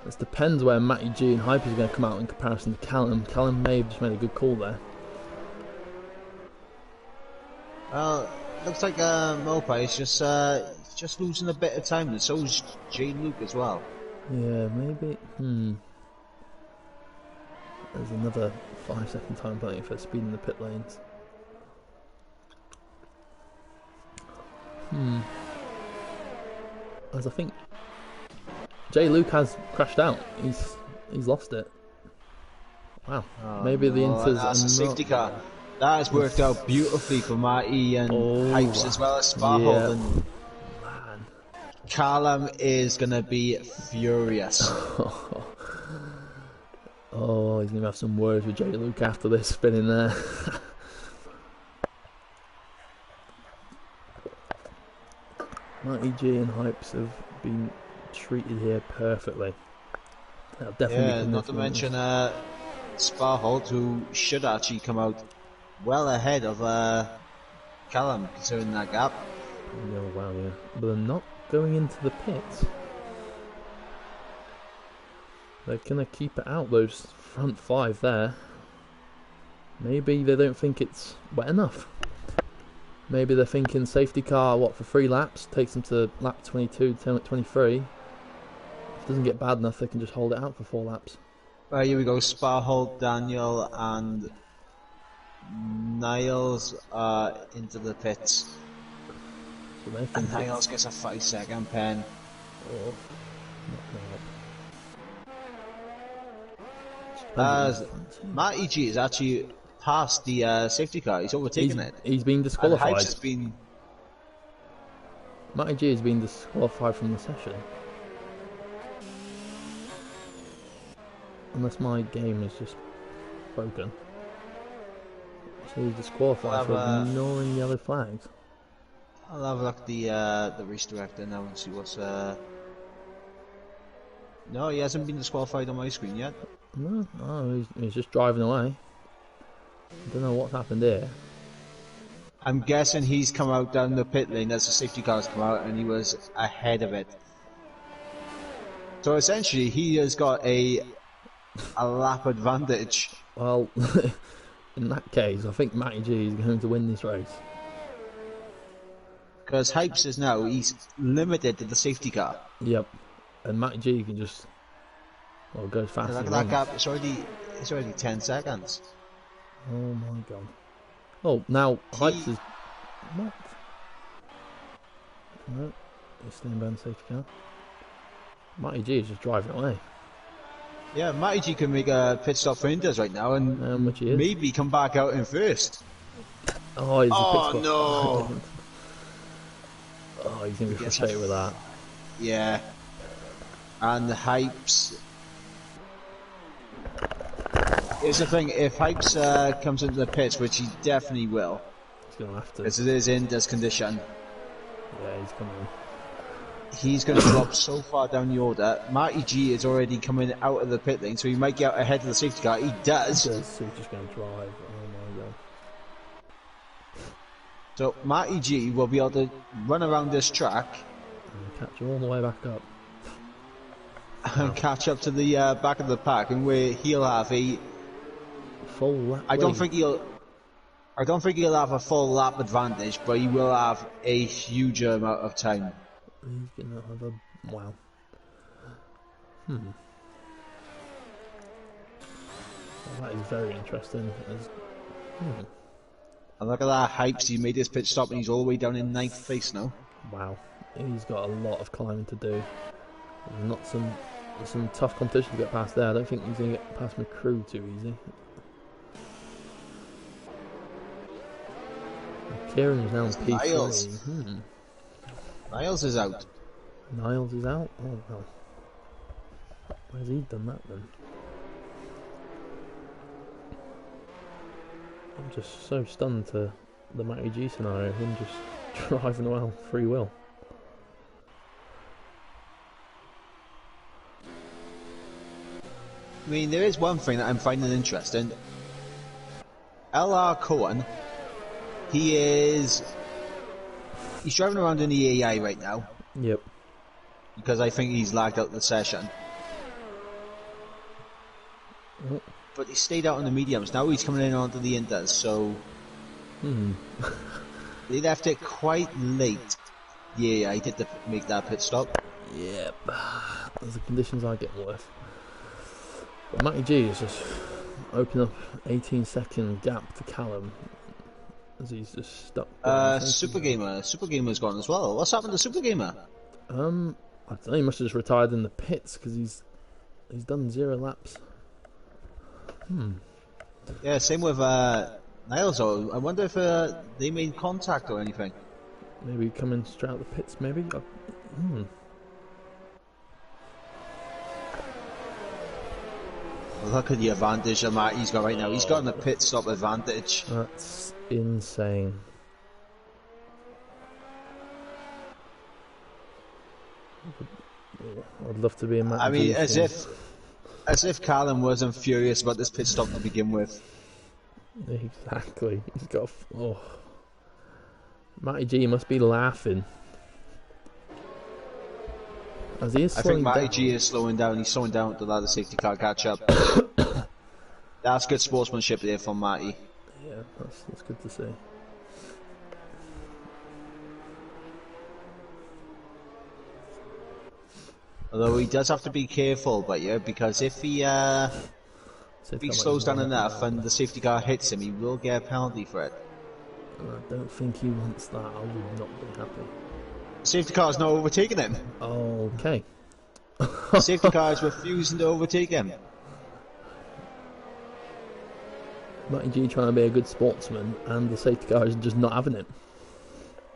Speaker 1: It depends where Matty G and Hyper are going to come out in comparison to Callum. Callum may have just made a good call there.
Speaker 3: Well, looks like Mopai is just losing a bit of time, and so is J-Luke as well.
Speaker 1: Yeah, maybe. There's another 5-second time penalty for speed in the pit lanes. as I think Jay Luke has crashed out. He's lost it. Wow. Maybe the Inters
Speaker 3: that's
Speaker 1: are
Speaker 3: a safety
Speaker 1: not...
Speaker 3: car. That has worked out beautifully for Matty and Hypes as well as Sparhold. And
Speaker 1: Man.
Speaker 3: Callum is going to be furious.
Speaker 1: Oh, he's going to have some words with Jay Luke after this spin in there. Matty G and Hypes have been treated here perfectly. They'll definitely
Speaker 3: Yeah, not to mention Sparhold, who should actually come out well ahead of Callum, considering that gap.
Speaker 1: Oh, wow, yeah. But they're not going into the pits. They're going to keep it out, those front five there. Maybe they don't think it's wet enough. Maybe they're thinking safety car, what, for 3 laps? Takes them to lap 22, 23. If it doesn't get bad enough, they can just hold it out for 4 laps.
Speaker 3: Right, here we go. Sparhold, Daniel and Niles are into the pits.
Speaker 1: So they
Speaker 3: And
Speaker 1: think
Speaker 3: Niles gets a 5-second pen.
Speaker 1: oh,
Speaker 3: Matty G is actually past the safety car. He's overtaken it.
Speaker 1: He's been
Speaker 3: And
Speaker 1: disqualified.
Speaker 3: Hypes has been...
Speaker 1: Matty G has been disqualified from the session. Unless my game is just broken. So he's disqualified for ignoring yellow flags.
Speaker 3: I'll have a look at the race director now and see what's... No, he hasn't been disqualified on my screen yet.
Speaker 1: No, he's just driving away. I don't know what's happened here.
Speaker 3: I'm guessing he's come out down the pit lane as the safety car's come out and he was ahead of it. So essentially he has got a lap advantage.
Speaker 1: Well, in that case, I think Matty G is going to win this race.
Speaker 3: Because Hypes is now, he's limited to the safety car.
Speaker 1: Yep. And Matty G can just, well, go as fast as
Speaker 3: Look
Speaker 1: he
Speaker 3: at that
Speaker 1: wants.
Speaker 3: gap, it's already 10 seconds.
Speaker 1: Oh my god. Oh, now Hypes is... What? No, he's staying behind the safety car. Matty G is just driving away.
Speaker 3: Yeah, Matty G can make a pit stop for Indus right now and
Speaker 1: Which he is.
Speaker 3: maybe come back out in first.
Speaker 1: Oh, he's a pit stop.
Speaker 3: No!
Speaker 1: Oh, he's going to be frustrated with that.
Speaker 3: Yeah. And the Hypes... Here's the thing, if Hypes comes into the pits, which he definitely will,
Speaker 1: He's going to have to.
Speaker 3: because it is in this condition,
Speaker 1: Yeah, he's coming.
Speaker 3: he's going to drop so far down the order. Matty G is already coming out of the pit lane, so he might get out ahead of the safety car. He does.
Speaker 1: So he's just going to drive. Oh my god.
Speaker 3: So Matty G will be able to run around this track
Speaker 1: And catch him all the way back up.
Speaker 3: and catch up to the back of the pack, and where he'll have a...
Speaker 1: Full lap.
Speaker 3: I don't
Speaker 1: lead.
Speaker 3: think he'll have a full lap advantage, but he will have a huge amount of time.
Speaker 1: He's going to have a... Wow. Well, that is very interesting.
Speaker 3: And look at that, Hypes, he made his pit stop and he's all the way down in 9th place now.
Speaker 1: Wow. He's got a lot of climbing to do. There's some tough competition to get past there. I don't think he's going to get past McCrew too easy. Kieran is now in P3.
Speaker 3: Niles. Niles is out.
Speaker 1: Niles is out? Oh well. Where's he done that then? I'm just so stunned to the Matty G scenario, him just driving well, free will.
Speaker 3: I mean, there is one thing that I'm finding interesting. LR Cohen, he's driving around in the AI right now,
Speaker 1: Yep.
Speaker 3: because I think he's lagged out the session.
Speaker 1: Oh.
Speaker 3: But he stayed out on the mediums, now he's coming in onto the Indus, so... They left it quite late. Yeah, I did make that pit stop.
Speaker 1: Yep. As the conditions are getting worse. But Matty G is just opening up 18-second gap to Callum as he's just stuck.
Speaker 3: Super Gamer's gone as well. What's happened to Super Gamer?
Speaker 1: I don't know, he must have just retired in the pits because he's done 0 laps.
Speaker 3: Yeah, same with Niles. Though. I wonder if they made contact or anything.
Speaker 1: Maybe coming straight out the pits, maybe?
Speaker 3: Look at the advantage that Matty's got right now. He's got a pit stop advantage.
Speaker 1: That's insane. I'd love to be in Matty
Speaker 3: I mean,
Speaker 1: G's
Speaker 3: as if Callum wasn't furious about this pit stop to begin with.
Speaker 1: Exactly. He's got. Matty G must be laughing. As he is
Speaker 3: I
Speaker 1: slowing
Speaker 3: think Matty
Speaker 1: down.
Speaker 3: G is slowing down. He's slowing down to allow the safety car catch up. That's good sportsmanship there from Matty.
Speaker 1: Yeah, that's good to see.
Speaker 3: Although he does have to be careful, but yeah, because if he slows down enough and the safety car hits him, he will get a penalty for it.
Speaker 1: And I don't think he wants that. I would not be happy.
Speaker 3: Safety car is not overtaking him.
Speaker 1: Okay.
Speaker 3: Safety car is refusing to overtake him.
Speaker 1: Matty G trying to be a good sportsman, and the safety car is just not having it.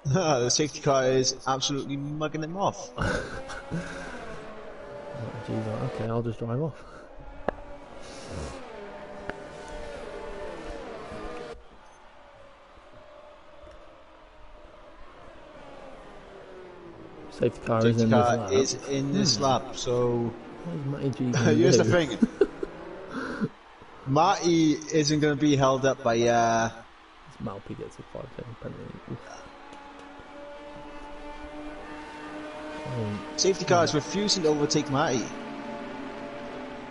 Speaker 3: The safety car is absolutely mugging him off.
Speaker 1: Matty G's like, okay, I'll just drive off. Safety car is in this lap.
Speaker 3: Is in this lap, so
Speaker 1: What is Matty G gonna
Speaker 3: here's
Speaker 1: do?
Speaker 3: the thing. Matty isn't going to be held up by
Speaker 1: This Malpy gets a 5-second penalty. Oof.
Speaker 3: safety car is refusing to overtake Matty.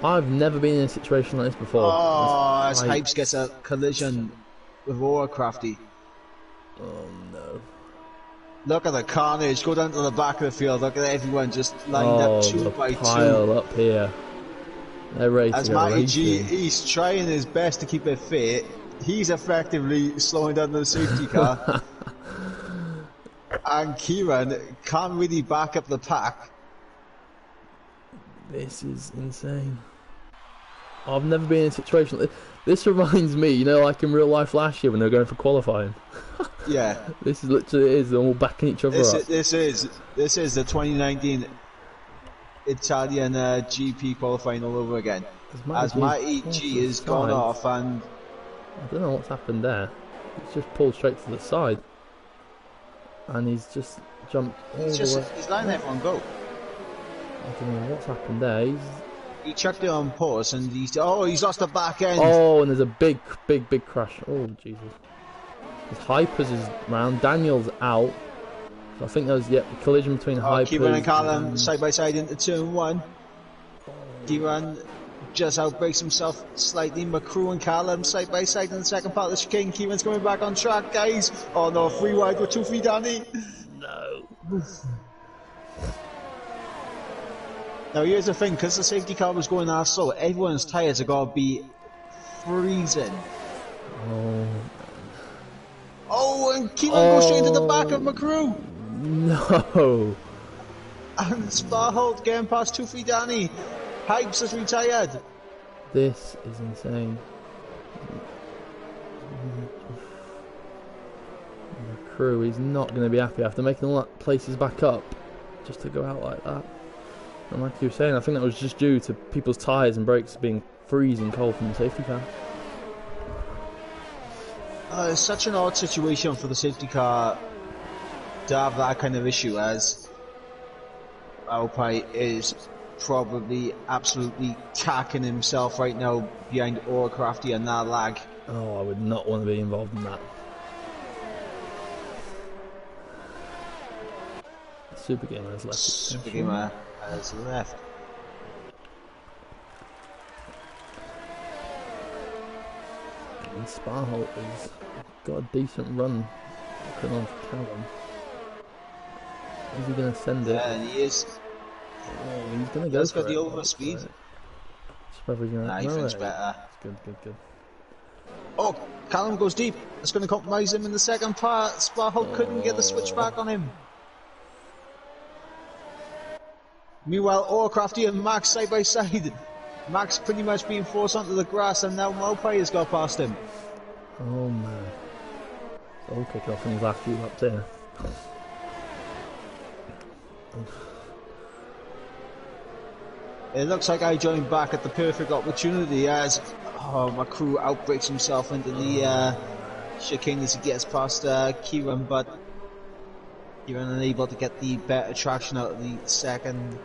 Speaker 1: I've never been in a situation like this before.
Speaker 3: Oh, as
Speaker 1: Like-
Speaker 3: Hypes gets a collision with Aura Crafty.
Speaker 1: Oh no.
Speaker 3: Look at the carnage, go down to the back of the field, look at everyone just lined
Speaker 1: Oh,
Speaker 3: up 2
Speaker 1: the
Speaker 3: by 2.
Speaker 1: pile up here. They're ready
Speaker 3: As
Speaker 1: to go
Speaker 3: Matty G,
Speaker 1: racing.
Speaker 3: he's trying his best to keep it fit. He's effectively slowing down the safety car. And Kieran can't really back up the pack.
Speaker 1: This is insane. I've never been in a situation like this. This reminds me, you know, like in real life last year when they were going for qualifying.
Speaker 3: Yeah,
Speaker 1: This is literally it is. They're all backing each other up.
Speaker 3: this is the 2019 Italian GP qualifying all over again. As Matty G has gone off, and
Speaker 1: I don't know what's happened there. He's just pulled straight to the side. And he's just jumped all the way.
Speaker 3: he's letting everyone go.
Speaker 1: I don't know what's happened there.
Speaker 3: He chucked it on pause, and he's lost the back end.
Speaker 1: Oh, and there's a big crash. Oh, Jesus. His Hypers is round. Daniel's out. So I think there was, collision between Hypers.
Speaker 3: Kieran and Callum side by side into turn 1. Kieran just outbreaks himself slightly. McCrew and Callum side by side in the second part of the chicane. Kieran's coming back on track, guys. Oh no, 3 wide with 2 free Danny.
Speaker 1: No.
Speaker 3: Now here's the thing, because the safety car was going that slow, everyone's tyres are going to be freezing.
Speaker 1: Oh.
Speaker 3: Oh, and Kieran goes straight into the back of McCrew.
Speaker 1: No.
Speaker 3: And Sparholt getting past 2 free Danny. Hypes is retired.
Speaker 1: This is insane. The crew is not going to be happy after making all that places back up just to go out like that. And like you were saying, I think that was just due to people's tyres and brakes being freezing cold from the safety car.
Speaker 3: It's such an odd situation for the safety car to have that kind of issue, as Alpine is probably absolutely tacking himself right now behind Aura Crafty and that lag.
Speaker 1: Oh, I would not want to be involved in that. Super Gamer has left.
Speaker 3: Super Gamer has left.
Speaker 1: And Sparholt has got a decent run looking on for Callum. Is he going to send it?
Speaker 3: Yeah, and he is.
Speaker 1: Oh, he's going to go
Speaker 3: He's
Speaker 1: for
Speaker 3: got
Speaker 1: it.
Speaker 3: the overspeed.
Speaker 1: Just whether he's gonna...
Speaker 3: Nah, he
Speaker 1: no,
Speaker 3: thinks
Speaker 1: no,
Speaker 3: better.
Speaker 1: Good.
Speaker 3: Oh, Callum goes deep. It's going to compromise him in the second part. Sparholt couldn't get the switch back on him. Meanwhile, Orcrafty and Max side by side. Max pretty much being forced onto the grass, and now Maupai has got past him.
Speaker 1: Oh man. It's all kicking off in his last few laps here.
Speaker 3: It looks like I joined back at the perfect opportunity as my crew outbreaks himself into the chicane as he gets past Kieran, but Kieran unable to get the better traction out of the second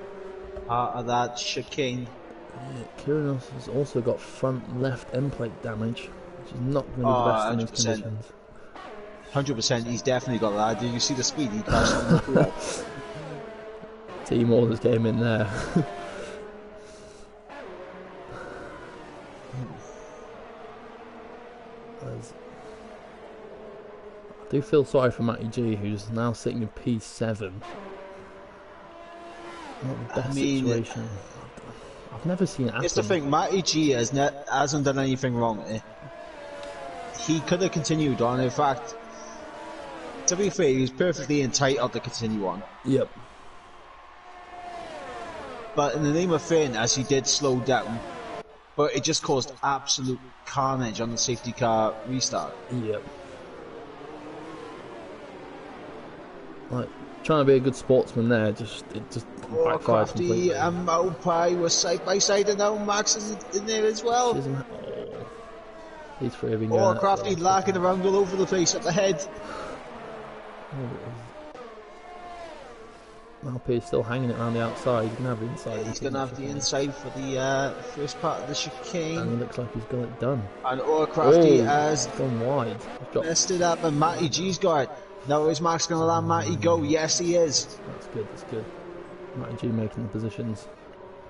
Speaker 3: part of that chicane.
Speaker 1: Yeah, Kieran has also got front left end plate damage, which is not going to be the best in these
Speaker 3: 100%.
Speaker 1: conditions.
Speaker 3: 100%, he's definitely got that. Did you see the speed he passed on the crew?
Speaker 1: Team orders came in there. I do feel sorry for Matty G, who's now sitting in P7. Not the best situation. I've never seen it happen.
Speaker 3: It's the thing, Matty G hasn't done anything wrong. He could have continued on. In fact, to be fair, he was perfectly entitled to continue on.
Speaker 1: Yep.
Speaker 3: But in the name of fairness, he did slow down. But it just caused absolute carnage on the safety car restart.
Speaker 1: Yep. Like, trying to be a good sportsman there, it just backfired completely.
Speaker 3: Crafty and Maupai were side by side, and now Max is in there as well.
Speaker 1: These three have been
Speaker 3: going Crafty larking around all over the place at the head.
Speaker 1: Malpe is still hanging it around the outside. He's going to have the inside.
Speaker 3: Yeah, he's going to have the inside for the first part of the chicane.
Speaker 1: And it looks like he's got it done.
Speaker 3: And Crafty has
Speaker 1: gone wide.
Speaker 3: Messed it up, and Matty G's got it. Now is Max going to let Matty go? Yes, he is.
Speaker 1: That's good, that's good. Matty G making the positions.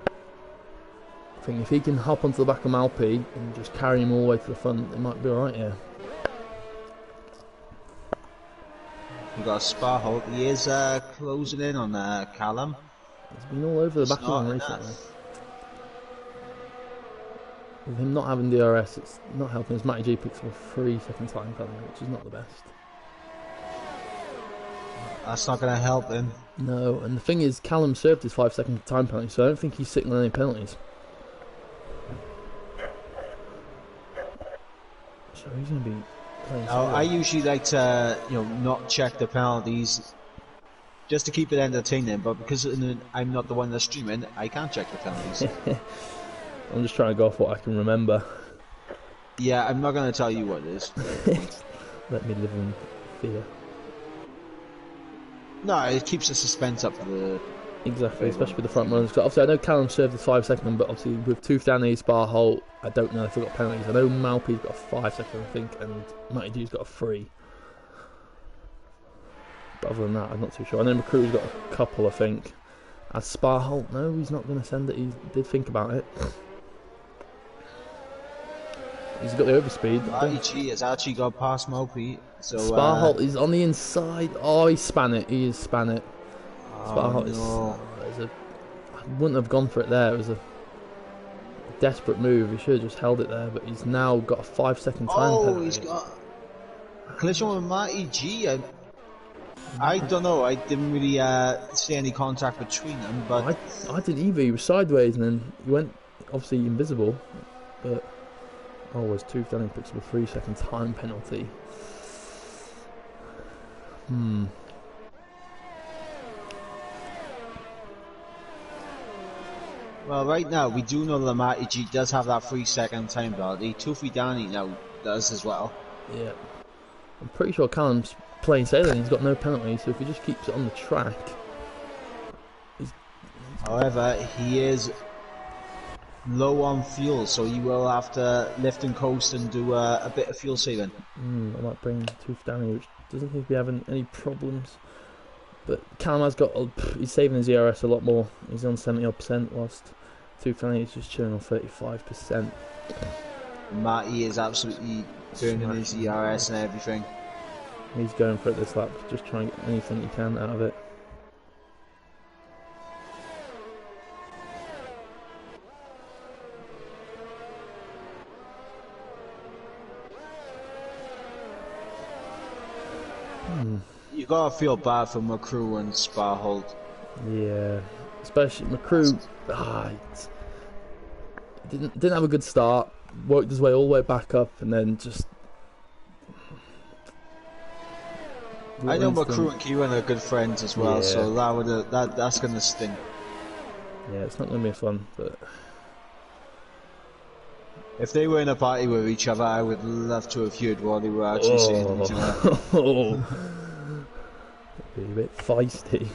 Speaker 1: I think if he can hop onto the back of Malpe and just carry him all the way to the front, it might be alright here.
Speaker 3: We've got Sparholt. He is closing in on Callum.
Speaker 1: He's been all over the back of him recently. With him not having DRS, it's not helping as Matty G picks up a 3-second time penalty, which is not the best.
Speaker 3: That's not going to help him.
Speaker 1: No, and the thing is, Callum served his 5-second time penalty, so I don't think he's sitting on any penalties. So he's going to be playing.
Speaker 3: I usually like to, not check the penalties, just to keep it entertaining. But because I'm not the one that's streaming, I can't check the penalties.
Speaker 1: I'm just trying to go off what I can remember.
Speaker 3: Yeah, I'm not going to tell you what it is.
Speaker 1: Let me live in fear.
Speaker 3: No, it keeps the suspense up for the...
Speaker 1: Exactly, especially with the front runners. Obviously, I know Callum served the 5-second, but obviously with Tooth down the Sparholt, I don't know if they've got penalties. I know Malpe's got a 5-second, I think, and Matty G's got a 3. But other than that, I'm not too sure. I know McCrew's got a couple, I think. As Sparholt, no, he's not going to send it. He did think about it. He's got the overspeed.
Speaker 3: Matty G has actually got past Malpe. So,
Speaker 1: Sparholt is on the inside. Oh, he span it. He is span it. Sparholt is... I wouldn't have gone for it there. It was a desperate move. He should have just held it there, but he's now got a 5-second time penalty.
Speaker 3: Oh, he's got a collision with Matty G. I don't know. I didn't really see any contact between them, but...
Speaker 1: I didn't either. He was sideways and then he went, obviously, invisible, but... Oh, was Tooth down and picks up a 3-second time penalty.
Speaker 3: Well, right now, we do know that Matty G does have that 3-second time penalty. Toofy Danny now does as well.
Speaker 1: Yeah. I'm pretty sure Callum's playing sailing. He's got no penalty, so if he just keeps it on the track...
Speaker 3: However, he is low on fuel, so he will have to lift and coast and do a bit of fuel saving.
Speaker 1: I might bring Tooth Danny, which doesn't seem to be having any problems. But Callum has got, he's saving his ERS a lot more. He's on 70% whilst Tooth Danny is just chilling on 35%.
Speaker 3: Matty is absolutely burning his ERS and everything.
Speaker 1: He's going for it this lap, just trying to get anything he can out of it.
Speaker 3: You gotta feel bad for McCrew and Sparholt.
Speaker 1: Yeah, especially McCrew. Didn't have a good start. Worked his way all the way back up, and then just.
Speaker 3: I know McCrew and Kieran are good friends as well,
Speaker 1: Yeah.
Speaker 3: so that's gonna sting.
Speaker 1: Yeah, it's not gonna be fun, but.
Speaker 3: If they were in a party with each other, I would love to have heard what they were actually saying to each other.
Speaker 1: Oh. Be a bit feisty.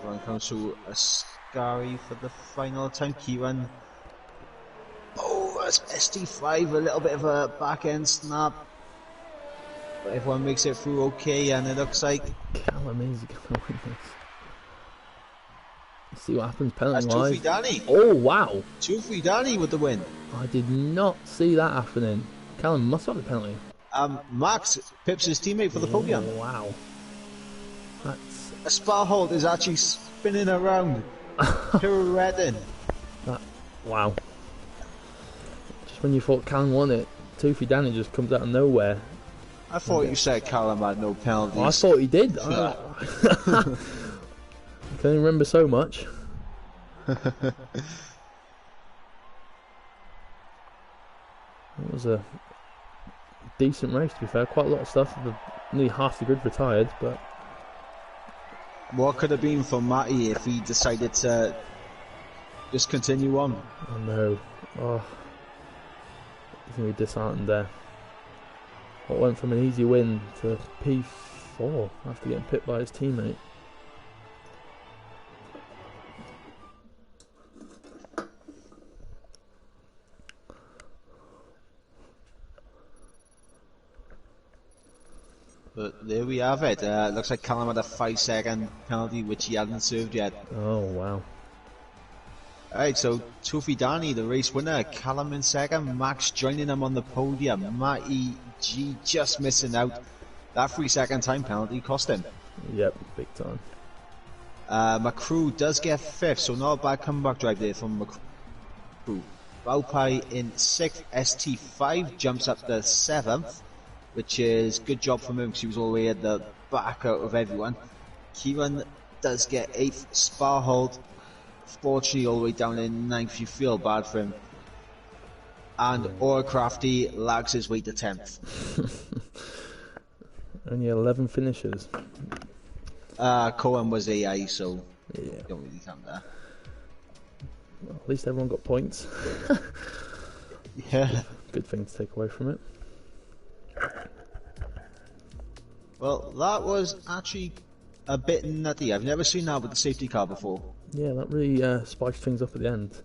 Speaker 3: Run comes to Ascari for the final time. Kieran. Oh, that's SD5, a little bit of a back end snap. But everyone makes it through okay, and it looks like
Speaker 1: Callum is gonna win this. Let's see what happens penalty
Speaker 3: that's
Speaker 1: wise.
Speaker 3: Tufi Danny.
Speaker 1: Oh wow!
Speaker 3: Tufi Danny with the win.
Speaker 1: I did not see that happening. Callum must have the penalty.
Speaker 3: Max pips his teammate for the podium.
Speaker 1: Oh, wow. That's
Speaker 3: A spar hold is actually spinning around, pirouetting.
Speaker 1: wow. Just when you thought Callum won it, Toofy Danny just comes out of nowhere.
Speaker 3: I thought you said Callum had no penalties.
Speaker 1: Oh, I thought he did. I can only remember so much. It was a decent race, to be fair. Quite a lot of stuff. Nearly half the grid retired, but
Speaker 3: What could have been for Matty if he decided to just continue on?
Speaker 1: oh no. Oh, he's going to be disheartened there. What went from an easy win to P4 after getting pipped by his teammate.
Speaker 3: But there we have it. Looks like Callum had a 5-second penalty which he hadn't served yet.
Speaker 1: Oh wow.
Speaker 3: Alright, so Tufi Dani, the race winner, Callum in second, Max joining him on the podium, Matty G just missing out. That 3-second time penalty cost him.
Speaker 1: Yep, big time.
Speaker 3: McCrew does get fifth, so not a bad comeback drive there from McCrew. Baupai in sixth, ST5 jumps up to seventh, which is good job from him because he was all the way at the back out of everyone. Kieran does get eighth, Sparhold, fortunately all the way down in ninth. You feel bad for him. And Orcrafty lags his way to 10th.
Speaker 1: Only 11 finishes.
Speaker 3: Cohen was AI, so
Speaker 1: Yeah.
Speaker 3: don't really count that.
Speaker 1: Well, at least everyone got points.
Speaker 3: Yeah.
Speaker 1: Good thing to take away from it.
Speaker 3: Well, that was actually a bit nutty. I've never seen that with the safety car before.
Speaker 1: Yeah, that really spiced things up at the end.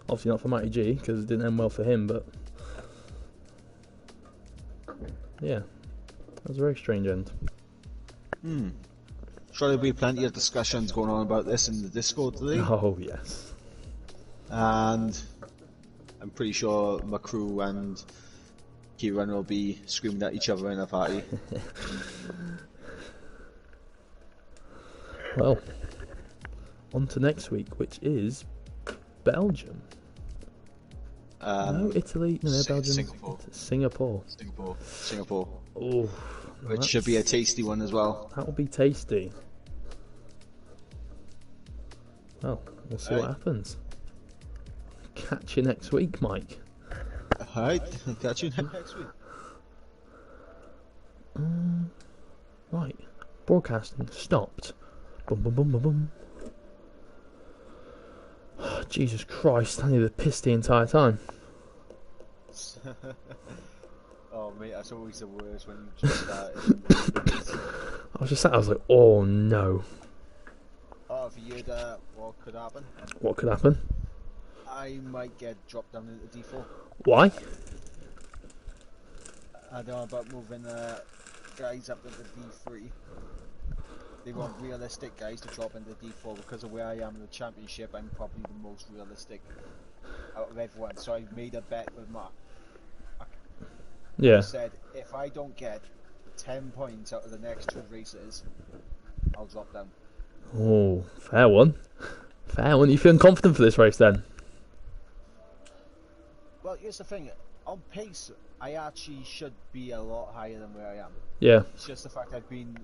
Speaker 1: Obviously not for Matty G, because it didn't end well for him, but yeah, that was a very strange end.
Speaker 3: Sure, there'll be plenty of discussions going on about this in the Discord today.
Speaker 1: Oh yes.
Speaker 3: And I'm pretty sure McCrew and Kieran will be screaming at each other in a party.
Speaker 1: Well, on to next week, which is Belgium. No, Italy. No, Belgium.
Speaker 3: Singapore.
Speaker 1: Singapore.
Speaker 3: Singapore.
Speaker 1: Oh,
Speaker 3: Which should be a tasty one as well.
Speaker 1: that will be tasty. Well, we'll see what happens. Catch you next week, Mike.
Speaker 3: Alright, catch you next week.
Speaker 1: Right, broadcasting stopped. Boom, boom, boom, boom, boom. Jesus Christ, I nearly pissed the entire time.
Speaker 3: Oh mate, that's always the worst when you just started.
Speaker 1: I was just sat, I was like, oh no.
Speaker 3: Oh, have you heard what could happen?
Speaker 1: What could happen?
Speaker 3: I might get dropped down into D4.
Speaker 1: Why?
Speaker 3: I don't know about moving guys up into D3. They want realistic guys to drop into D4 because of where I am in the championship. I'm probably the most realistic out of everyone. So I made a bet with Mark.
Speaker 1: Yeah.
Speaker 3: He said if I don't get 10 points out of the next 2 races, I'll drop down.
Speaker 1: Oh, fair one. Fair one. You feeling confident for this race then?
Speaker 3: Well, here's the thing. On pace, I actually should be a lot higher than where I am.
Speaker 1: Yeah.
Speaker 3: It's just the fact I've been